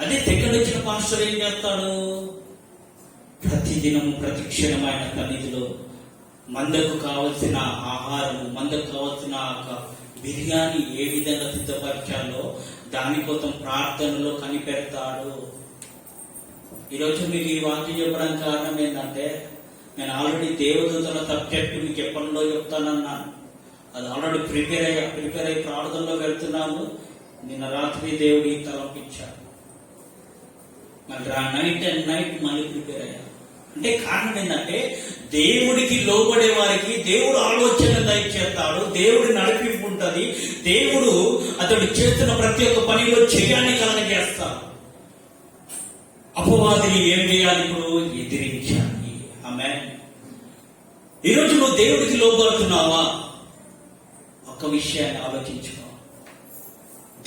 A: అదే సెకండ్ వచ్చిన పాస్టర్ ఏం చేస్తాడు? ప్రతిదినం, ప్రతి క్షణం ఆయన సన్నిధిలో మందకు కావలసిన ఆహారం, మందకు కావలసిన బిర్యానీ ఏ విధంగా సిద్ధపరచాలో దానికోసం ప్రార్థనలో కనిపెడతాడు. ఈరోజు మీకు ఈ వాక్యం చెప్పడానికి కారణం ఏంటంటే, నేను ఆల్రెడీ దేవదూతల సబ్జెక్ట్ మీకు ఎప్పటిలో చెప్తానన్నాను. అది ఆల్రెడీ ప్రిపేర్ అయ్యి ప్రార్థనలో వెళ్తున్నాము. నిన్న రాత్రి దేవుడి తలంపించాడు. మళ్ళీ నైట్ అండ్ నైట్ మళ్ళీ ప్రిపేర్ అయ్యా. అంటే కారణం ఏంటంటే, దేవుడికి లోబడే వారికి దేవుడు ఆలోచన దయచేస్తాడు, దేవుడి నడిపింపు ఉంటుంది, దేవుడు అతడు చేస్తున్న ప్రతి ఒక్క పనిలో చేయాన్ని కలగజేస్తాడు. అపవాదిని ఏం చేయాలి? ఇప్పుడు ఎదిరించాలి. ఆమేన్. ఈరోజు నువ్వు దేవుడికి లోబడుతున్నావా? ఒక్క విషయాన్ని ఆలోచించుకో.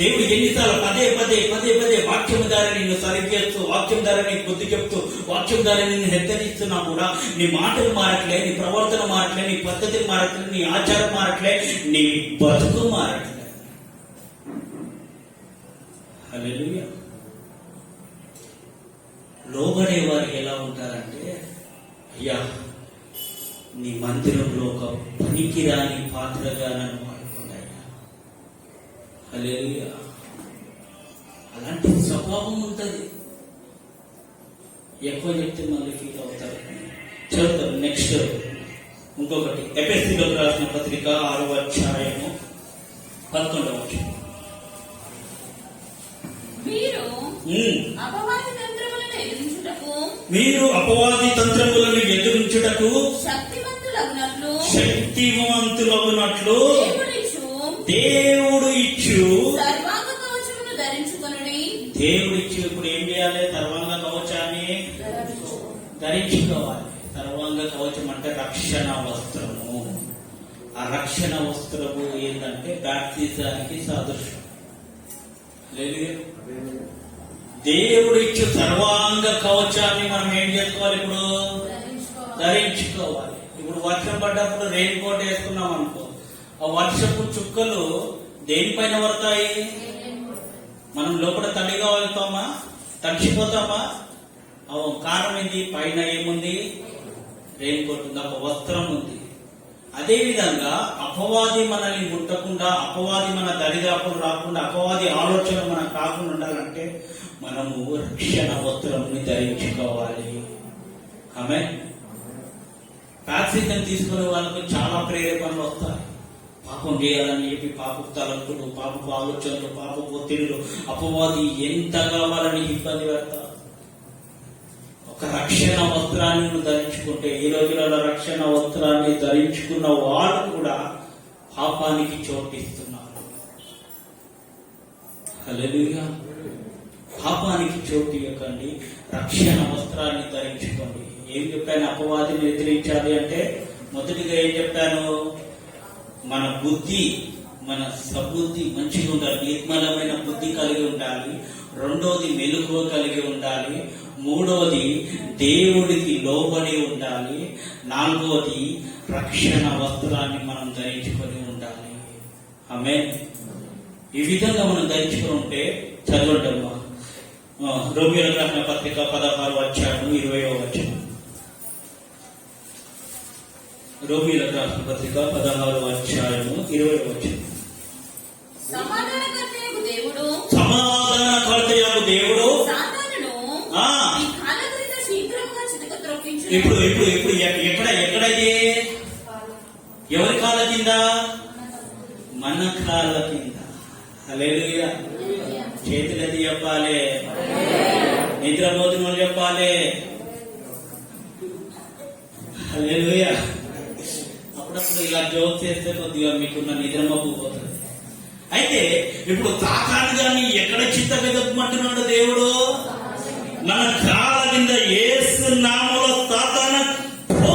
A: దేవుడు ఎన్నిసార్లు పదే పదే పదే పదే వాక్యం ద్వారా నిన్ను సరిచేస్తూ, వాక్యం ద్వారా నీకు బుద్ధి చెప్తూ, వాక్యం ద్వారా నిన్ను హెచ్చరిస్తున్నా కూడా నీ మాటలు మారట్లే, నీ ప్రవర్తన మారట్లే, నీ పద్ధతి మారట్లే, నీ ఆచారం మారట్లే, నీ బతుకు మారట్లే. హల్లెలూయా. లోబడే వారు ఎలా ఉంటారంటే, అయ్యా నీ మందిరంలో ఒక పనికిరాని పాత్రగా నన్ను వాడుకున్నాయ్యా. హల్లెలూయా. అలాంటి స్వభావం ఉంటుంది. ఎక్కువ చెప్తే మళ్ళీ ఫీల్ అవుతారు. చదువుతారు. నెక్స్ట్ ఇంకొకటి, ఎఫెసీయులకు రాసిన పత్రిక 6వ అధ్యాయము 11వ వచనం.
B: మీరు అపవాది తంత్రములను ఎదిరించుటకు
A: మీరు అపవాది తంత్రములను ఎదురించుటకు శక్తివంతులగునట్లు దేవుడు ఇచ్చు
B: సర్వాంగ కవచమును ధరించుకొనుడి.
A: దేవుడు ఇచ్చు ఇప్పుడు ఏం చేయాలి? సర్వాంగ కవచాన్ని ధరించుకోవాలి. సర్వాంగ కవచం అంటే రక్షణ వస్త్రము. ఆ రక్షణ వస్త్రము ఏంటంటే బాప్తిజానికి సాదృశ్యం. లేదు, దేవుడు ఇచ్చు సర్వాంగ కవచాన్ని మనం ఏం చేసుకోవాలి? ఇప్పుడు ధరించుకోవాలి. ఇప్పుడు వర్షం పడ్డప్పుడు రెయిన్ కోట్ వేసుకున్నాం అనుకో, ఆ వర్షపు చుక్కలు దేనిపైన పడతాయి? మనం లోపల తడిగా వెళ్తామా? తడిచిపోతామా? కారణం ఏంటి? పైన ఏముంది? రెయిన్ కోట్ ఉంది, ఒక వస్త్రం ఉంది. అదే విధంగా అపవాది మనల్ని ముట్టకుండా, అపవాది మన దరిదాపులు రాకుండా, అపవాది ఆలోచన మనకు కాకుండా ఉండాలంటే మనము రక్షణ వస్త్రంని ధరించుకోవాలి. ఆమె బాప్తిజం తీసుకునే వాళ్ళకు చాలా ప్రేరేపణలు వస్తాయి. పాపం చేయాలని చెప్పి పాపపు తలంపులు, పాపపు ఆలోచనలు, పాపపు ఒత్తిడిలు, అపవాది ఎంతగా వాళ్ళని ఇబ్బంది పెడతారు. ఒక రక్షణ వస్త్రాన్ని ధరించుకుంటే, ఈ రోజులలో రక్షణ వస్త్రాన్ని ధరించుకున్న వాళ్ళు కూడా పాపానికి చోటిస్తున్నారు. హల్లెలూయా. పాపానికి చోటు ఇవ్వకండి, రక్షణ వస్త్రాన్ని ధరించుకోండి. ఏం చెప్పాను? అపవాదిని ఎదిరించాలి అంటే మొదటిగా ఏం చెప్పాను? మన బుద్ధి, మన సబుద్ధి మంచిగా ఉండాలి, నిర్మలమైన బుద్ధి కలిగి ఉండాలి. రెండోది మెలకువ కలిగి ఉండాలి. మూడవది దేవుడికి లోబడి ఉండాలి. నాలుగవది రక్షణ వస్త్రాన్ని మనం ధరించుకొని ఉండాలి. ఆమేన్. ఈ విధంగా మనం ధరించుకొని ఉంటే చదవడమ్మా. రోమీయులకు రాసిన పత్రిక 16వ అధ్యాయం 20వ వచనం. రోమీయులకు రాసిన పత్రిక 16వ అధ్యాయం 20వ వచనం.
B: సమాధానకర్తయగు దేవుడు
A: ఇప్పుడు ఎక్కడైతే ఎవరి కాళ్ళ కింద? మన కాళ్ళ కింద. హల్లెలూయా. చేతులది చెప్పాలి, నిద్రపోతున్న చెప్పాలి. హల్లెలూయా. అప్పుడప్పుడు ఇలా జోక్ చేస్తే కొద్దిగా మీకున్న నిద్రమబ్బు పోతుంది. అయితే ఇప్పుడు సాతాను గాని ఎక్కడ చిత్తగదమంటున్నాడు దేవుడు? మన కాళ్ళ కింద యేసు నామములో సాతాను పో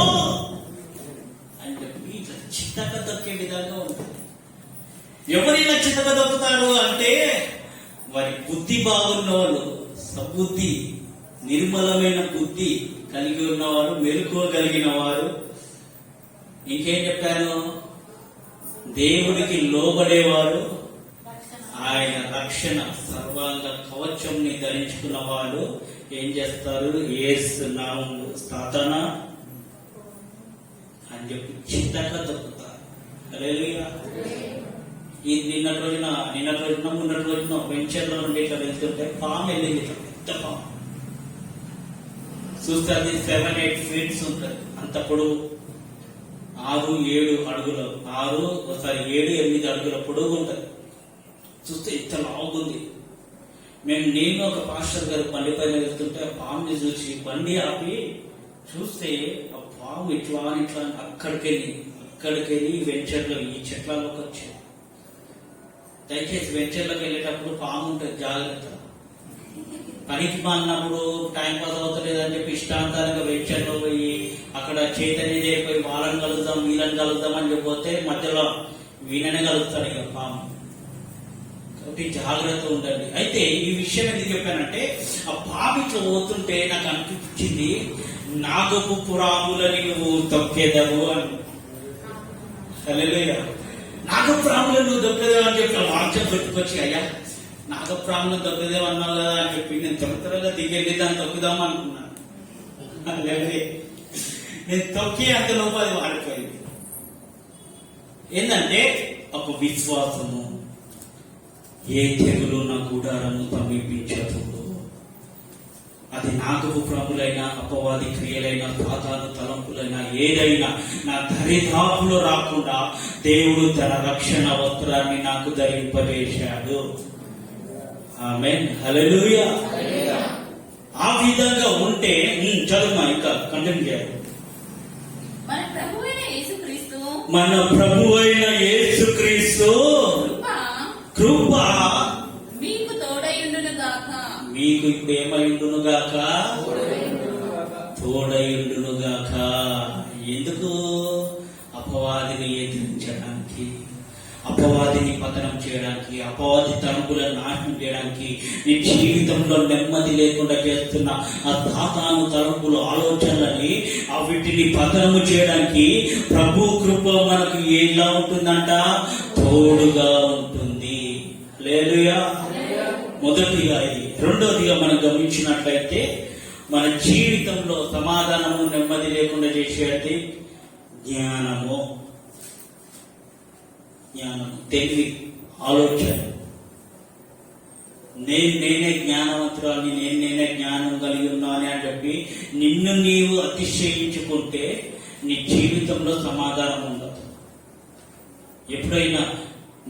A: అని చెప్పి ఇట్లా చిత్తక దొక్కే విధంగా ఉంటుంది. ఎవరైనా చిత్తక దొక్కుతారు అంటే వారి బుద్ధి బాగున్న వాళ్ళు, సబుద్ధి, నిర్మలమైన బుద్ధి కలిగి ఉన్నవారు, మెలకువ కలిగిన వారు. ఇంకేం చెప్పాను? దేవుడికి లోబడేవారు, ఆయన రక్షణ సర్వాంగ కవచంని ధరించుకున్న వాళ్ళు ఏం చేస్తారు? యేసు నామములో సాతానా అని చెప్పి చిత్తక దొక్కుతారు. హల్లెలూయా. ఈ నిన్నటి రోజున మొన్నటి రోజున వెంచర్లో నుండి ఇట్లా వెళ్తుంటే పాము వెళ్ళింది. ఇట్లా పెద్ద పాము చూస్తే అది 7-8 ఫీట్స్ ఉంటుంది. అంత పొడవు, 6-7 అడుగుల 7-8 అడుగుల పొడవు ఉంటుంది. చూస్తే ఇంత లావుంది. నేను ఒక పాస్టర్ గారు బండి పైన వెళ్తుంటే ఆ పాముని చూసి బండి ఆపి చూస్తే ఆ పాము ఇట్లా అక్కడికెళ్ళి వెంచర్లో ఈ చెట్లలోకి వచ్చాయి. దయచేసి వెంచర్లోకి వెళ్ళేటప్పుడు పాము ఉంటుంది, జాగ్రత్త. పనికి మాన్నప్పుడు టైం పాస్ అవుతలేదని చెప్పి ఇష్టాంతాలుగా వెంచర్లో పోయి అక్కడ చైతన్య చేరిపోయి వాళ్ళని కలుద్దాం వీళ్ళని కలుద్దాం అని చెప్పితే మధ్యలో వీళ్ళనే కలుగుతారు ఇక పాము. కాబట్టి జాగ్రత్త ఉండండి. అయితే ఈ విషయం ఎందుకు చెప్పానంటే, ఆ పాము ఇట్లా పోతుంటే నాకు అనిపించింది, నాగపు పురాములని నువ్వు తొక్కేదవు అని. హల్లెలూయా. నాగపురాములను నువ్వు దొక్కదేవు అని చెప్పి వాక్యం పెట్టుకొచ్చి, అయ్యా నాగపురాములను దొక్కదేవు అన్నావు కదా అని చెప్పి నేను తొందరగా దిగెళ్ళి దాన్ని తొక్కుదాం అనుకున్నాను. నేను తొక్కి అంత లోపు అది వాడిపోయింది. ఏంటంటే ఒక విశ్వాసము. ఏ తెగులు నా గుడారము సమీపించదు. అది నాగపు ప్రభులైనా, అపవాది క్రియలైనా, సాతాను తలంపులైనా, ఏదైనా నా దరిదాపులో రాకుండా దేవుడు తన రక్షణ వస్త్రాన్ని నాకు ధరింపజేశాడు. ఆమేన్. హల్లెలూయా. ఆ విధంగా ఉంటే చదువు ఇంకా కంటిన్యూ చేయాలి.
B: మన ప్రభువైన యేసుక్రీస్తు
A: మన ప్రభువైన యేసుక్రీస్తు కృప
B: మీకు తోడైయుండును గాక.
A: మీకు ఇప్పుడు ఏమైండును గాక? తోడైయుండును గాక. ఎందుకు? అపవాదిని ఎదిరించడానికి, అపవాదిని పతనం చేయడానికి, అపవాది తలంపులను నాశనం చేయడానికి, నీ జీవితంలో నెమ్మది లేకుండా చేస్తున్న ఆ సాతాను తలంపులు, ఆలోచనలని వీటిని పతనము చేయడానికి ప్రభు కృప మనకు ఎలా ఉంటుందంట? తోడుగా ఉంటుంది. హల్లెలూయా. మొదటిగా ఇది. రెండోదిగా మనం గమనించినట్లయితే మన జీవితంలో సమాధానము, నెమ్మది లేకుండా చేసేది జ్ఞానము. తెలివి, ఆలోచన. నేనే జ్ఞానవంతురాలని, నేనే జ్ఞానం కలిగి ఉన్నాను అని చెప్పి నిన్ను నీవు అతిశయించుకుంటే నీ జీవితంలో సమాధానం ఉండదు. ఎప్పుడైనా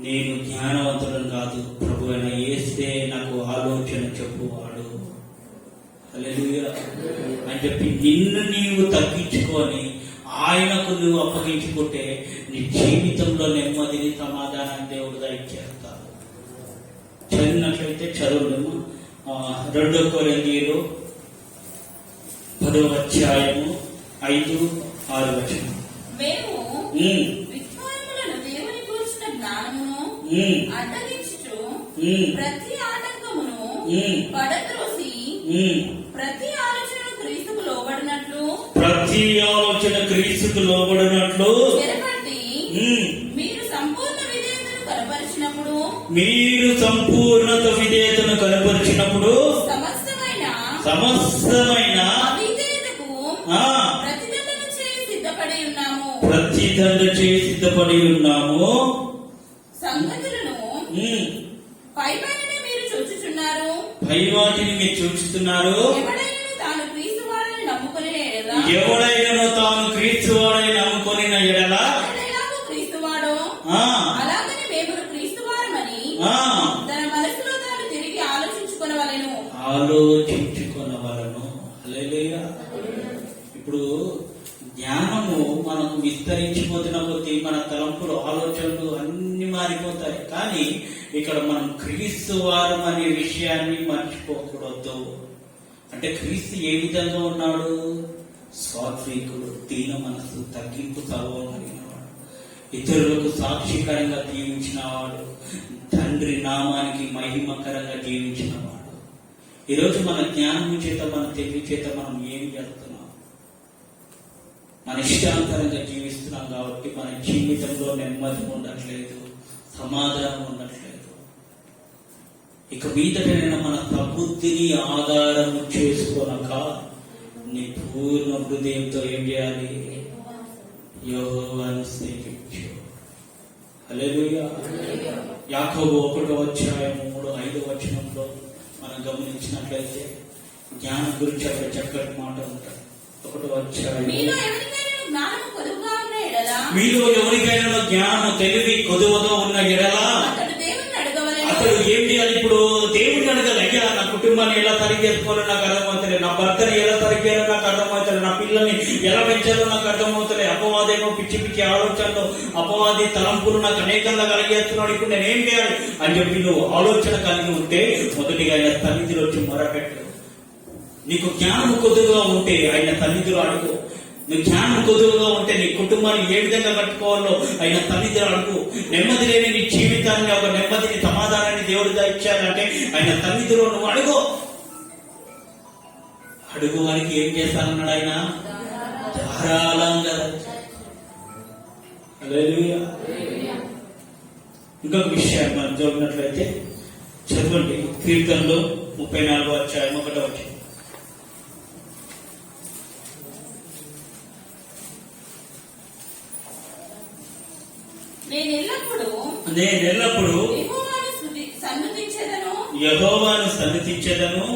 A: నేను జ్ఞానవంతులను కాదు, ప్రభు అయిన యేసే నాకు ఆలోచన చెప్పువాడు, హల్లెలూయా అని చెప్పి నిన్ను నీవు తగ్గించుకొని ఆయనకు నువ్వు అప్పగించుకుంటే నీ జీవితంలో నెమ్మదిని, సమాధానాన్ని దేవుడు దయచేస్తాడు. చదివినట్లయితే చదువులేము. 2 కొరింథీయులు 10వ అధ్యాయము 5-6 వచనం.
B: మేము విశ్వాసములను దేవుని గురించిన జ్ఞానమును అడ్డగించుచు ప్రతి ఆటంకమును పడద్రోసి ప్రతి ఆలోచన క్రీస్తుకు లోబడినట్లు చెరపట్టి మీరు సంపూర్ణ విధేయతను కనపరిచినప్పుడు సమస్తమైన అవిధేయతకు ప్రతిదండన చేసి సిద్ధపడి ఉన్నాము. సంగతులను పై వాటిని మీరు చూచుచున్నారు. ఎవడైనను తాను క్రీస్తు వాడని నమ్ముకొనిన ఎడల క్రీస్తువాడో అలాగనే మేము క్రీస్తువారమని తన మనసులో తాను తిరిగి ఆలోచించుకొనవలెను.
A: హల్లెలూయా. ఇప్పుడు జ్ఞానము మనకు విస్తరించిపోతున్న కొద్దీ మన తలంపులు, ఆలోచనలు అన్ని మారిపోతాయి. కానీ ఇక్కడ మనం క్రీస్తు వారం అనే విషయాన్ని మర్చిపోకూడదు. అంటే క్రీస్తు ఏ విధంగా ఉన్నాడు? సాత్వికుడు, దీన మనసు, తగ్గింపు స్వభావం కలిగినవాడు, ఇతరులకు సాక్షికరంగా జీవించినవాడు, తండ్రి నామానికి మహిమకరంగా జీవించినవాడు. ఈరోజు మన జ్ఞానం చేత, మన తెలివి చేత మనం ఏమి చేస్తున్నాం? మన ఇష్టాంతరంగా జీవిస్తున్నాం కాబట్టి మన జీవితంలో నెమ్మది ఉండట్లేదు, సమాధానం ఉండట్లేదు. ఇక మీదటైనా మన ప్రబుద్ధిని ఆధారం చేసుకోనక నీ పూర్ణ హృదయంతో ఏం చేయాలి? యెహోవాను సేవించు. హల్లెలూయా. యాకోబు 1వ అధ్యాయం 3-5 వచనంలో మనం గమనించినట్లయితే జ్ఞానం గురించి అక్కడ చక్కటి మాట ఉంటాయి. 1వ అధ్యాయం. మీలో ఎవరికైనా జ్ఞానము, తెలివి కొదువగా ఉన్న ఎడల అతడు ఏం చేయాలి? ఇప్పుడు దేవుడిని అడగాలి. అయ్యా, నా కుటుంబాన్ని ఎలా సరి చేసుకోవాలో నాకు అర్థమవుతలే, నా భర్తని ఎలా సరి చేయాలో నాకు అర్థమవుతలే, నా పిల్లల్ని ఎలా పెంచాలో నాకు అర్థమవుతలే. అపవాదేమో పిచ్చి పిచ్చి ఆలోచనలు, అపవాది తలంపులు నాకు అనేకంగా కలిగేస్తున్నాడు. ఇప్పుడు నేనేం చేయాలి అని చెప్పి నువ్వు ఆలోచన కలిగి ఉంటే మొదటిగా ఆయన సన్నిధిలో వచ్చి మొరపెట్టు. నీకు జ్ఞానం కొద్దుగా ఉంటే ఆయన సన్నిధిలో అడుగు. నువ్వు జ్ఞానం కొద్దుగా ఉంటే నీ కుటుంబాన్ని ఏ విధంగా కట్టుకోవాలో ఆయన సన్నిధిలో అడుగు. నెమ్మది లేని నీ జీవితాన్ని, ఒక నెమ్మదిని, సమాధానాన్ని దేవుడు ఇచ్చాడంటే ఆయన సన్నిధిలో నువ్వు అడుగు. అడుగు వారికి ఏం చేస్తానన్నాడు ఆయన? ధారాళంగా. హల్లెలూయా. ఇంకొక విషయాన్ని మనం చూసినట్లయితే చదవండి, కీర్తనలో 34వ అధ్యాయం 1వ వచనం. నేనెల్లప్పుడు యెహోవాను సన్నుతించెదను,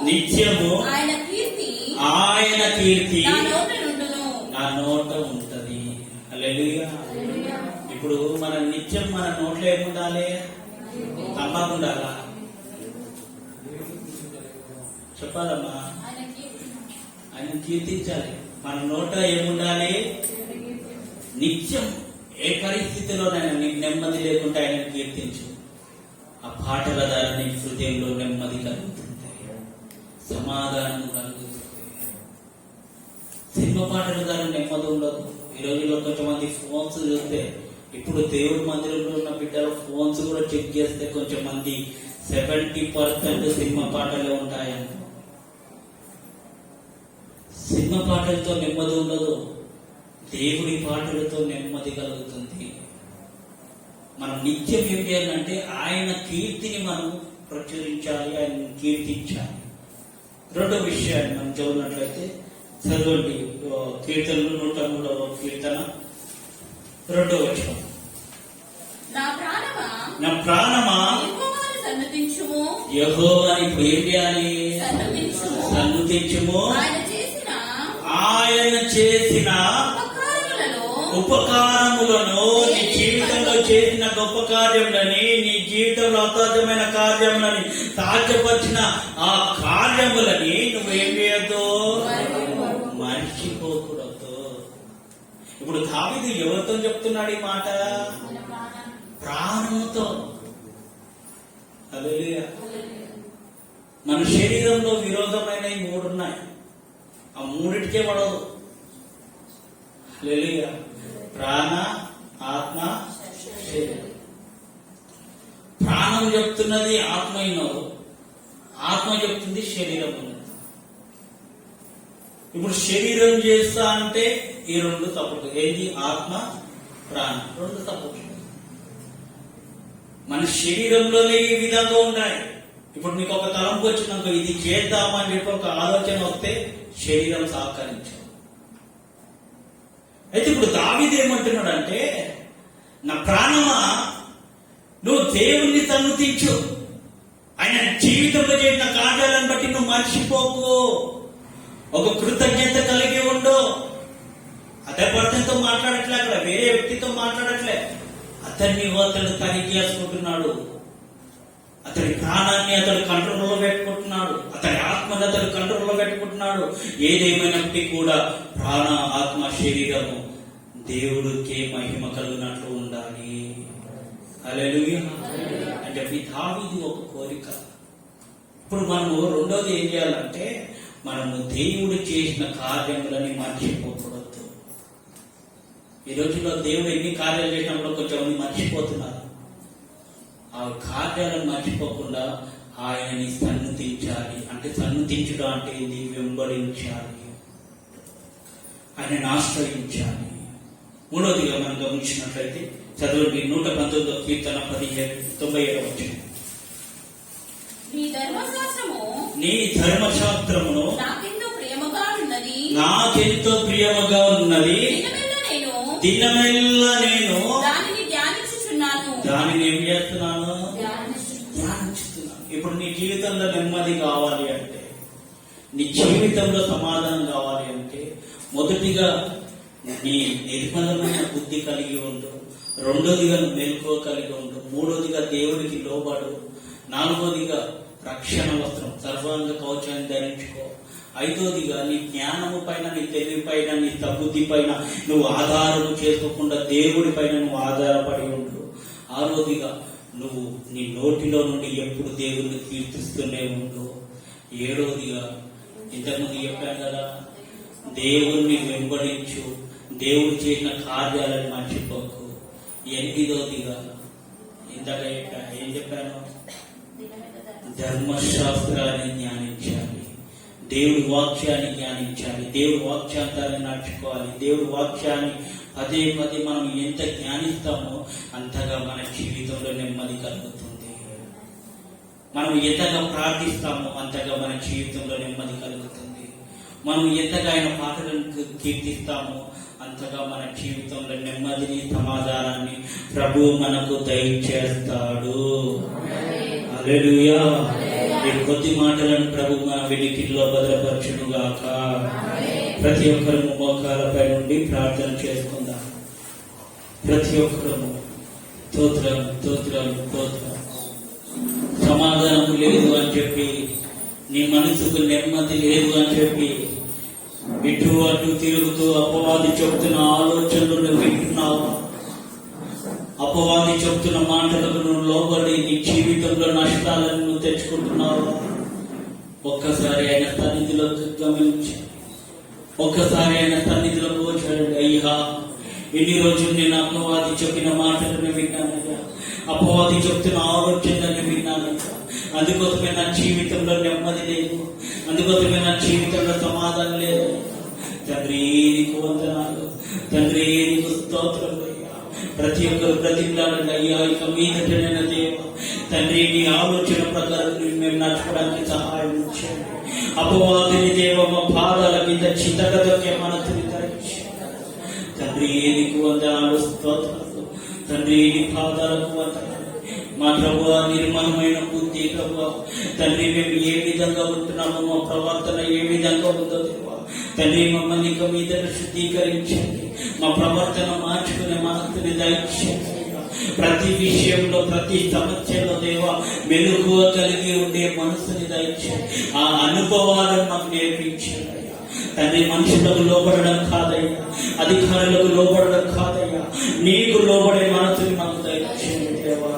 A: నిత్యము ఆయన కీర్తి నా నోట ఉంటది. హల్లెలూయా. ఇప్పుడు మన నిత్యం మన నోట్లో ఏముండాలి? తప్పకుండాలా? చెప్పాలమ్మా, ఆయన కీర్తించాలి. మన నోట ఏముండాలి? నిత్యం ఏ పరిస్థితిలోనైనా నీకు నెమ్మది లేకుండా ఆయన కీర్తించు. ఆ పాటల ద్వారా నీ హృదయంలో నెమ్మది కలుగుతుంది, సమాధానం కలుగుతుంది. సినిమా పాటల ద్వారా నెమ్మది ఉండదు. ఈ రోజుల్లో కొంతమంది ఫోన్స్ చూస్తే, ఇప్పుడు దేవుడి మందిరంలో ఉన్న బిడ్డల ఫోన్స్ కూడా చెక్ చేస్తే కొంచెం మంది 70% సినిమా పాటలే ఉంటాయంట. సినిమా పాటలతో నెమ్మది ఉండదు, దేవుడి పాటలతో నెమ్మది కలుగుతుంది. మనం నిత్యం ఏం చేయాలంటే ఆయన కీర్తిని మనం ప్రచురించాలి, ఆయన కీర్తించాలి. రెండో విషయాన్ని మనం చదివినట్లయితే చదవండి, కీర్తనలు 103వ కీర్తన 2వ వచనం. నా ప్రాణమా యెహోవాని ఇప్పుడు ఏం చేయాలి? సన్నుతించుము. ఆయన చేసిన ఉపకారములను, నీ జీవితంలో చేసిన గొప్ప కార్యములని, నీ జీవితంలో అసాధ్యమైన కార్యములని, సాధ్యపరిచిన ఆ కార్యములని నువ్వేం చేయొద్దు, మర్చిపోకూడదు. ఇప్పుడు దావీదు ఎవరితో చెప్తున్నాడు ఈ మాట? ప్రాణముతో. హల్లెలూయా. మన శరీరంలో విరోధమైన ఈ 3 ఉన్నాయి, ఆ 3టికే పడదు. హల్లెలూయా. ప్రాణ, ఆత్మ, శరీరం. ప్రాణం చెప్తున్నది ఆత్మ అయినవు, ఆత్మ చెప్తుంది శరీరం ఉన్నది. ఇప్పుడు శరీరం చేస్తా అంటే ఈ 2 తప్పదు. ఏంటి? ఆత్మ, ప్రాణం 2 తప్పదు. మన శరీరంలోనే ఈ విధంగా ఉన్నాయి. ఇప్పుడు నీకు ఒక తలంపు వచ్చినాక ఇది చేద్దామని చెప్పి ఒక ఆలోచన వస్తే శరీరం సహకరించదు. అయితే ఇప్పుడు దావీదు ఏమంటున్నాడంటే, నా ప్రాణమా నువ్వు దేవుణ్ణి సన్నుతించు, ఆయన జీవితంలో చేసిన కార్యాలను బట్టి నువ్వు మర్చిపోకు, ఒక కృతజ్ఞత కలిగి ఉండు. అదే పర్సన్తో మాట్లాడట్లే, అక్కడ వేరే వ్యక్తితో మాట్లాడట్లే, అతడు తనిఖీ చేసుకుంటున్నాడు. అతడి ప్రాణాన్ని అతడు కంట్రోల్లో పెట్టుకుంటున్నాడు, అతడి ఆత్మను అతడు కంట్రోల్లో పెట్టుకుంటున్నాడు. ఏదేమైనప్పటికీ కూడా ప్రాణ, ఆత్మ, శరీరము దేవుడికే మహిమ కలుగునట్లు ఉండాలి. హల్లెలూయా. అంటే దావీదు ఒక కోరిక. ఇప్పుడు మనము రెండోది ఏం చేయాలంటే, మనము దేవుడు చేసిన కార్యములని మర్చిపోకూడదు. ఈ రోజుల్లో దేవుడు ఎన్ని కార్యాలు చేసినప్పుడు కొంచెం మంది మర్చిపోతున్నారు. ఆ కార్యాలను మర్చిపోకుండా ఆయనని సన్నుతించాలి. అంటే సన్నుతించడం అంటే ఇది వెంబడించాలి, ఆయనను ఆశ్రయించాలి. మూడవదిగా మనం గమనించినట్లయితే చదవండి 119వ కీర్తన 97వ వచనం. నీ ధర్మశాస్త్రమును నాకెంతో ప్రియముగా ఉన్నది, దినమెల్లా నేను దానిని ఏం చేస్తున్నాను? ధ్యానిస్తున్నాను. ఇప్పుడు నీ జీవితంలో నెమ్మది కావాలి అంటే, నీ జీవితంలో సమాధానం కావాలి అంటే, మొదటిగా నీ నిర్మలమైన బుద్ధి కలిగి ఉండు, రెండోదిగా మెలకువ కలిగి ఉండు, మూడోదిగా దేవుడికి లోబడు, నాలుగోదిగా రక్షణ వస్త్రం సర్వాంగ కవచాన్ని ధరించుకో, ఐదోదిగా నీ జ్ఞానము పైన, నీ తెలివి పైన, నీ బుద్ధి పైన నువ్వు ఆధారము చేసుకోకుండా దేవుడి పైన నువ్వు ఆధారపడి ఉండు, ఆరోదిగా నువ్వు నీ నోటిలో నుండి ఎప్పుడు దేవుడిని కీర్తిస్తూనే ఉండు, ఏడోదిగా ఇంతకుముందు చెప్పాను కదా, దేవుణ్ణి వెంబడించు, దేవుడు చేసిన కార్యాలను మర్చిపోకు, ఎనిమిదోదిగా ఇంతక ఏం చెప్పాను? ధర్మశాస్త్రాన్ని జ్ఞానించాలి, దేవుడి వాక్యాన్ని జ్ఞానించాలి, దేవుడి వాక్యాంతాన్ని నడుచుకోవాలి. దేవుడి వాక్యాన్ని పదే పదే మనం ఎంత జ్ఞానిస్తామో అంతగా మన జీవితంలో నెమ్మది కలుగుతుంది. మనం ఎంతగా ప్రార్థిస్తామో అంతగా మన జీవితంలో నెమ్మది కలుగుతుంది. మనం ఎంతగా ఆయన పాటలను కీర్తిస్తామో అంతగా మన జీవితంలో నెమ్మదిని, సమాధానాన్ని ప్రభువు మనకు దయచేస్తాడు. హల్లెలూయా. ఈ కొద్ది మాటలను ప్రభు మన వెలికిలో భద్రపరచునుగాక. ప్రతి ఒక్కరు మోకాలపై నుండి ప్రార్థన చేసుకుందాం. ప్రతి ఒక్కరము స్తోత్రం స్తోత్రం స్తోత్రం. సమాధానం లేదు అని చెప్పి నీ మనసుకు నెమ్మది లేదు అని చెప్పి ఇటు అటు తిరుగుతూ అపవాది చెబుతున్న ఆలోచనలు నువ్వు వింటున్నావు. అపవాది చెబుతున్న మాటలకు నువ్వు లోబడి నీ జీవితంలో నష్టాలను నువ్వు తెచ్చుకుంటున్నావు. ఒక్కసారి ఆయన సన్నిధిలో గమనించి, ఒక్కసారి ఆయన సన్నిధిలో కూర్చోండి. అయ్యా, ఎన్ని రోజులు నేను అపవాది చెప్పిన మాటలను విన్నానయ్యా, అపవాది చెప్తున్న ఆలోచనలను విన్నానయ్యా. అందుకోసమే నా జీవితంలో నెమ్మది లేదు, అందుకోసమే నా జీవితంలో సమాధానం లేదు. తండ్రి నీకు వందనాలు, తండ్రి నీకు స్తోత్రం అయ్యా. ప్రతి ఒక్కరు ప్రతిజ్ఞాలను అయ్యా, ఇక మీదటైన దేవ తండ్రి నీ ఆలోచన ప్రకారం మేము నడపడానికి సహాయం చేయండి. అపవాదిని దేవ మా పాదాల మీద చితగదొక్కే మనసుని తండ్రి నీకు వందనాలు, స్తోత్రాలు. తండ్రి నీ పాదాలకు వందనాలు. మా ప్రభువా, నిర్మలమైన బుద్ధి ప్రభువా, తండ్రి మేము ఏ విధంగా ఉంటున్నామో, మా ప్రవర్తన ఏ విధంగా ఉందో దేవా తండ్రి మమ్మల్ని ఇక మీద శుద్ధీకరించండి. మా ప్రవర్తన మార్చుకునే మనసుని దయచేయండి. ప్రతి విషయంలో, ప్రతి సమస్యలో దేవా మెలకువ కలిగి ఉండే మనసుని దయచేయండి. ఆ అనుభవాలను మాకు నేర్పించండి తండ్రి. మనుషులకు లోబడడం కాదయ్యా, అధికారులకు లోబడడం కాదయ్యా, నీకు లోబడే మనసుని మాకు దయచేయండి దేవా.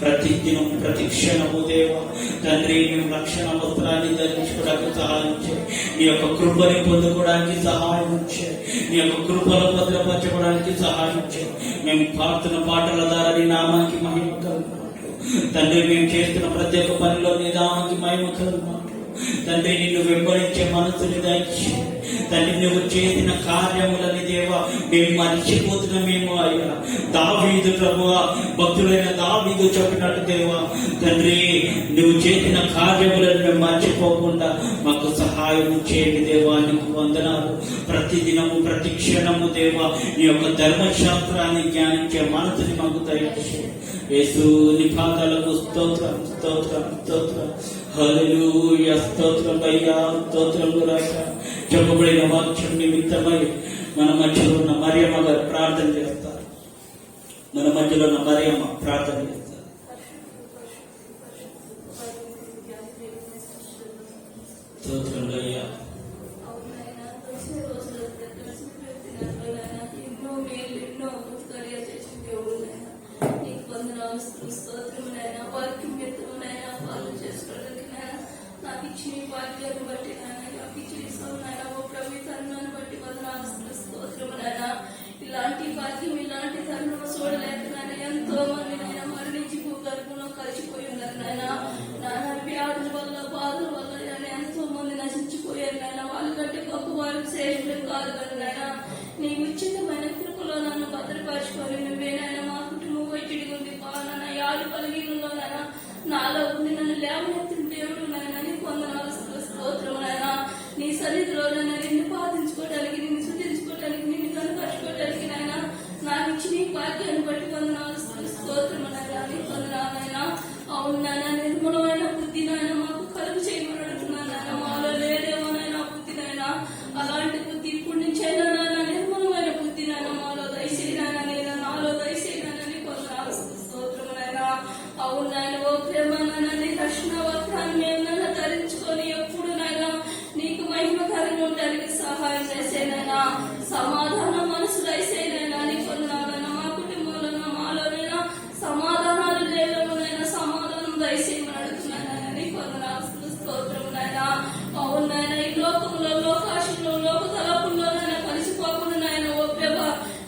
A: ప్రతి దినం, ప్రతి క్షణము దేవా తండ్రి మేము రక్షణ వస్త్రాన్ని ధరించుకోవడానికి సహాయం చేయి. నీ యొక్క కృపని పొందుకోవడానికి సహాయం చేయి. నీ యొక్క కృపను భద్రపరచుకోవడానికి సహాయం చేయి. మేము పాడుతున్న పాటల ద్వారా నీ నామానికి మహిమ కలుగుతాం తండ్రి. మేము చేస్తున్న ప్రతి ఒక్క పనిలో నీ నామానికి మహిమ కలుగుతాం తండ్రి. నిన్ను వెంబడించే మనసుని దయచేయి తండ్రి. నువ్వు చేసిన కార్యములని దేవా మేము మర్చిపోతున్నామేమో అయ్యా. దావీదు ప్రభువా, భక్తులైన దావీదు చెప్పినట్టు దేవా తండ్రి, నువ్వు చేసిన కార్యములను మేము మర్చిపోకుండా మాకు సహాయం చేయండి దేవా. నీకు వందనాలు. ప్రతి దినము, ప్రతి క్షణము దేవా నీ యొక్క ధర్మశాస్త్రాన్ని ధ్యానించే మనసుని మాకు దయచేయండి. యేసు నీ పాదాలకు స్తోత్రం, స్తోత్రం, స్తోత్రం. హల్లెలూయా, స్తోత్రం అయ్యా, స్తోత్రం రాజా. చెప్పబడిన వాక్యం నిమిత్తమై మన మధ్యలో ఉన్న మరియమ్మ గారు ప్రార్థన చేస్తారు. మన మధ్యలో ఉన్న మరియమ్మ ప్రార్థన చేస్తారు. స్తోత్రం అయ్యా.
C: నాకు ఇచ్చిన వాక్యాన్ని బట్టి నాకు ఇచ్చిన ఓ ప్రభుత్వాన్ని బట్టి స్తోత్రమునైనా. ఇలాంటి వాక్యం, ఇలాంటి తరుణం చూడలేకనైనా ఎంతో మంది నైనా మరణించి భూగర్భంలో కలిసిపోయి ఉన్నారు నాయన. నాన్న వ్యాధుల వల్ల, బాధల వల్ల ఎంతో మంది నశించిపోయారు నాయన. వాళ్ళకంటే గొప్పవారు శ్రేష్ఠులు కాదు కదా నాయన. నీ ఉచితమైన కృపలో నన్ను భద్రపరచుకొని నువ్వేనైనా మా కుటుంబం ఒత్తిడి ఉంది బాగా యాడు కలిగి ఉన్నాయన. నాలో ఉండి నన్ను లేవనెత్తిన దేవుడు నాయన, నీకు వందనాలు, స్తోత్రం నాయన. నీ సన్నిధిలో నన్ను నిన్ను పాటించుకోవడానికి, నిన్ను శుద్ధించుకోవడానికి, నిన్ను కనుపరచుకోవడానికి నాయన నాకు ఇచ్చిన నీ వాక్యాన్ని బట్టి వందనాలు, స్తోత్రం నాయన. నీకు వందనాలు నాయన. అవును నాయన, నిర్మలమైన బుద్ధి నాయన మాకు కలుగు చేయమని అడుగుతున్నాను నాయన. మాలో లేదేమో నాయన బుద్ధి నాయన. అలాంటి బుద్ధి ఇప్పుడు నుంచైనా నాయన నిర్మలమైన బుద్ధి నాయన మాలో దయచేయి నాయన. లేదా నాలో దయచేయి నాయన. నీకు వందనాలు, స్తోత్రం నాయన. అవును నాయన, ఓ ప్రేమ నాయన, నీ రక్షణ వస్త్రాన్ని మేము నాయన ధరించుకొని ఎప్పుడు నాయన నీకు మహిమకరంగా ఉండడానికి సహాయం చేసేనైనా. సమాధాన మనసు దయచేయనైనా. నీకు వందనాలైనా. మా కుటుంబంలో మాలోనైనా సమాధానాలు లేవనైనా సమాధానం దయచేయమని అడుగుతున్నానైనా. నీకు వందనాలు, స్తోత్రమునైనా. అవును నాయన, ఈ లోకంలో, లోకాశంలో, లోక తలపుల్లోనైనా కలిసిపోకుండా నాయన ఓ ప్రభ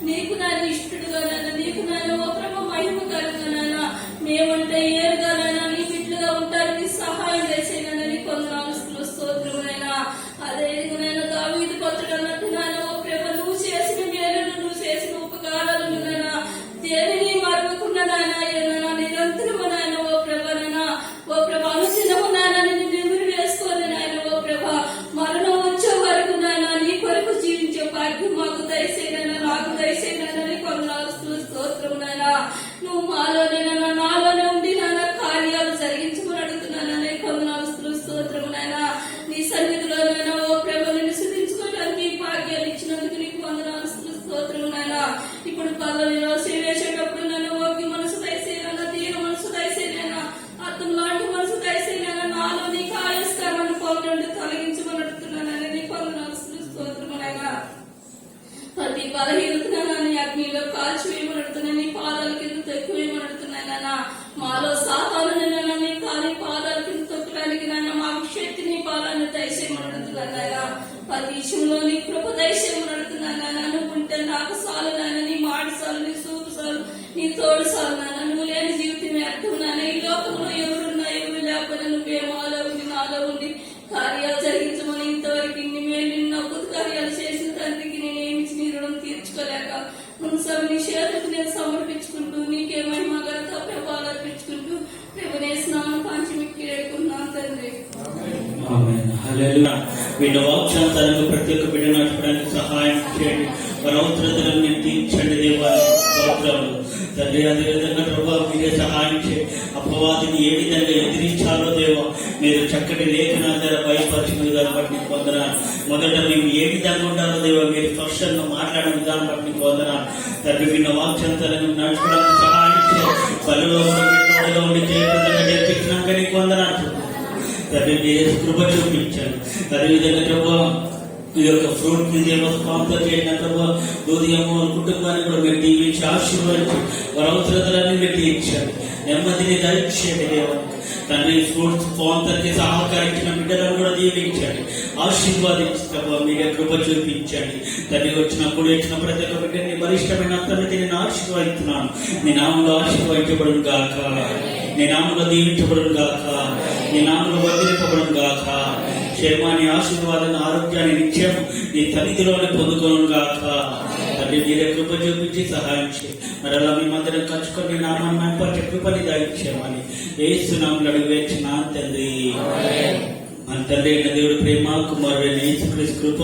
C: నీకు నాయన ఇష్టడుగా నాయన, నీకు నాయన ఓ ప్రభ మహిమకరంగా నాయన మేమంటే ఏరుగానైనా నీ బిడ్డలుగా ఉంటానికి సహాయం చేసేనైనా. నీకు వందనాలు, స్తోత్రమునైనా. అదే విధంగా దావీదు భక్తుడు అన్నట్టు నాయన ఓ ప్రభ నువ్వు చేసిన ప్రతి విషయంలో నీ కృప దైశ్యం నడుతున్నాను నాన్న. నువ్వు ఉంటే నాకు చాలు నాన్న, నీ మాట చాలు, నీ చూపు చాలు, నీ తోడు చాలు నాన్న. నువ్వు లేని జీవితం అర్థం నాన్న. ఈ లోకంలో ఎవరున్నా ఎవరు లేకపోయినా నువ్వే మాలో ఉండి నాలో ఉండి కార్యాలు జరిగించమని ఇంతవరకు ఇన్ని మేలు నిన్న అద్భుత కార్యాలు చేసిన తండ్రికి నేనేమి నీ రుణం తీర్చుకోలేక మున్సబ్ నీ చేతులకు నేను సమర్పించుకుంటూ నీకే మహిమ ఘనత ప్రభావాలు అర్పించుకుంటూ రేపు స్నానం పంచమికి వేడుకున్నాను తండ్రి.
A: వీళ్ళ వాక్శాంతాలకు ప్రతి ఒక్క బిడ్డ నడపడానికి సహాయం చేయండి. వారి అవసరతలను తీర్చండి దేవా. తండ్రి అదేవిధంగా ప్రభావ మీరే సహాయం చేయండి. అపవాదిని ఏ విధంగా ఎదిరించాలో దేవా మీరు చక్కటి లేఖనాల ద్వారా బయలుపరిచిన విధానం బట్టి పొందనాలు. మొదట మేము ఏ విధంగా ఉండాలో దేవా మీరు స్పష్టంగా మాట్లాడిన విధానం బట్టి పొందనాలు. తండ్రి వీళ్ళ వాక్శాంతాలను నడుచుకోవడానికి సహాయం చేయండి. పనులు ఉండి చేయకుండా జరిపించినాక నీకు వందనాలు. తండ్రి మీరు కృప చూపించాను. అదేవిధంగా ప్రభావ ఈ యొక్క ఫ్రూట్ మీద ఏమో స్పాన్సర్ చేయడం ప్రభావ ఉదయము కుటుంబాన్ని కూడా మీరు దీవించి ఆశీర్వదించి వారి అవసరతలన్నీ మీరు తీర్చారు. నెమ్మదిని దయచేయండి దేవా. తండ్రి ఫ్రూట్స్ స్పాన్సర్ చేసి సహకరించిన బిడ్డలను కూడా దీవించండి, ఆశీర్వాదించి ప్రభావ మీరే కృప చూపించండి. తండ్రి వచ్చినప్పుడు ప్రతి ఒక్క బిడ్డని బలిష్టమైన అర్థమైతే నేను ఆశీర్వదిస్తున్నాను. నీ నామంలో ఆశీర్వదించబడును గాక, నీ నామంలో దీవించబడును గాక, నీ నామంలో వర్ధింపబడును గాక. క్షేమాన్ని, ఆశీర్వాదాన్ని, ఆరోగ్యాన్ని నిత్యం నీ సన్నిధిలోనే పొందుకోను గాక. తండ్రి మీరే కృప చూపించి సహాయం చేయి. మరలా మీ మందిరం కలుసుకొని నామాన్ని మెంపటి కృపని దయచేయమని యేసునామములో అడిగి వేడుచున్నాను తండ్రి. మన తండ్రి అయిన దేవుడి ప్రేమ, కుమారుడైన యేసుక్రీస్తు కృప,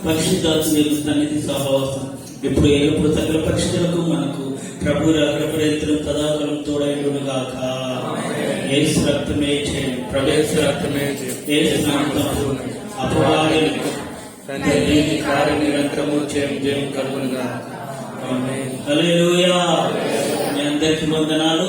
A: పరిశుద్ధాత్మ సన్నిధి సహవాసం ఇప్పుడు ఎల్లప్పుడు సకల పరిశుద్ధులకు మనకు ప్రభు రక్షణ సదాకాలం తోడైండును గాక. యేసు రక్తమే చేయండి, ప్రవేశ రక్తమే చేయండి. అపవాది కార్య నిరంతరము జయం కలుగునుగా. హల్లెలూయా. మీ అందరికీ వందనాలు.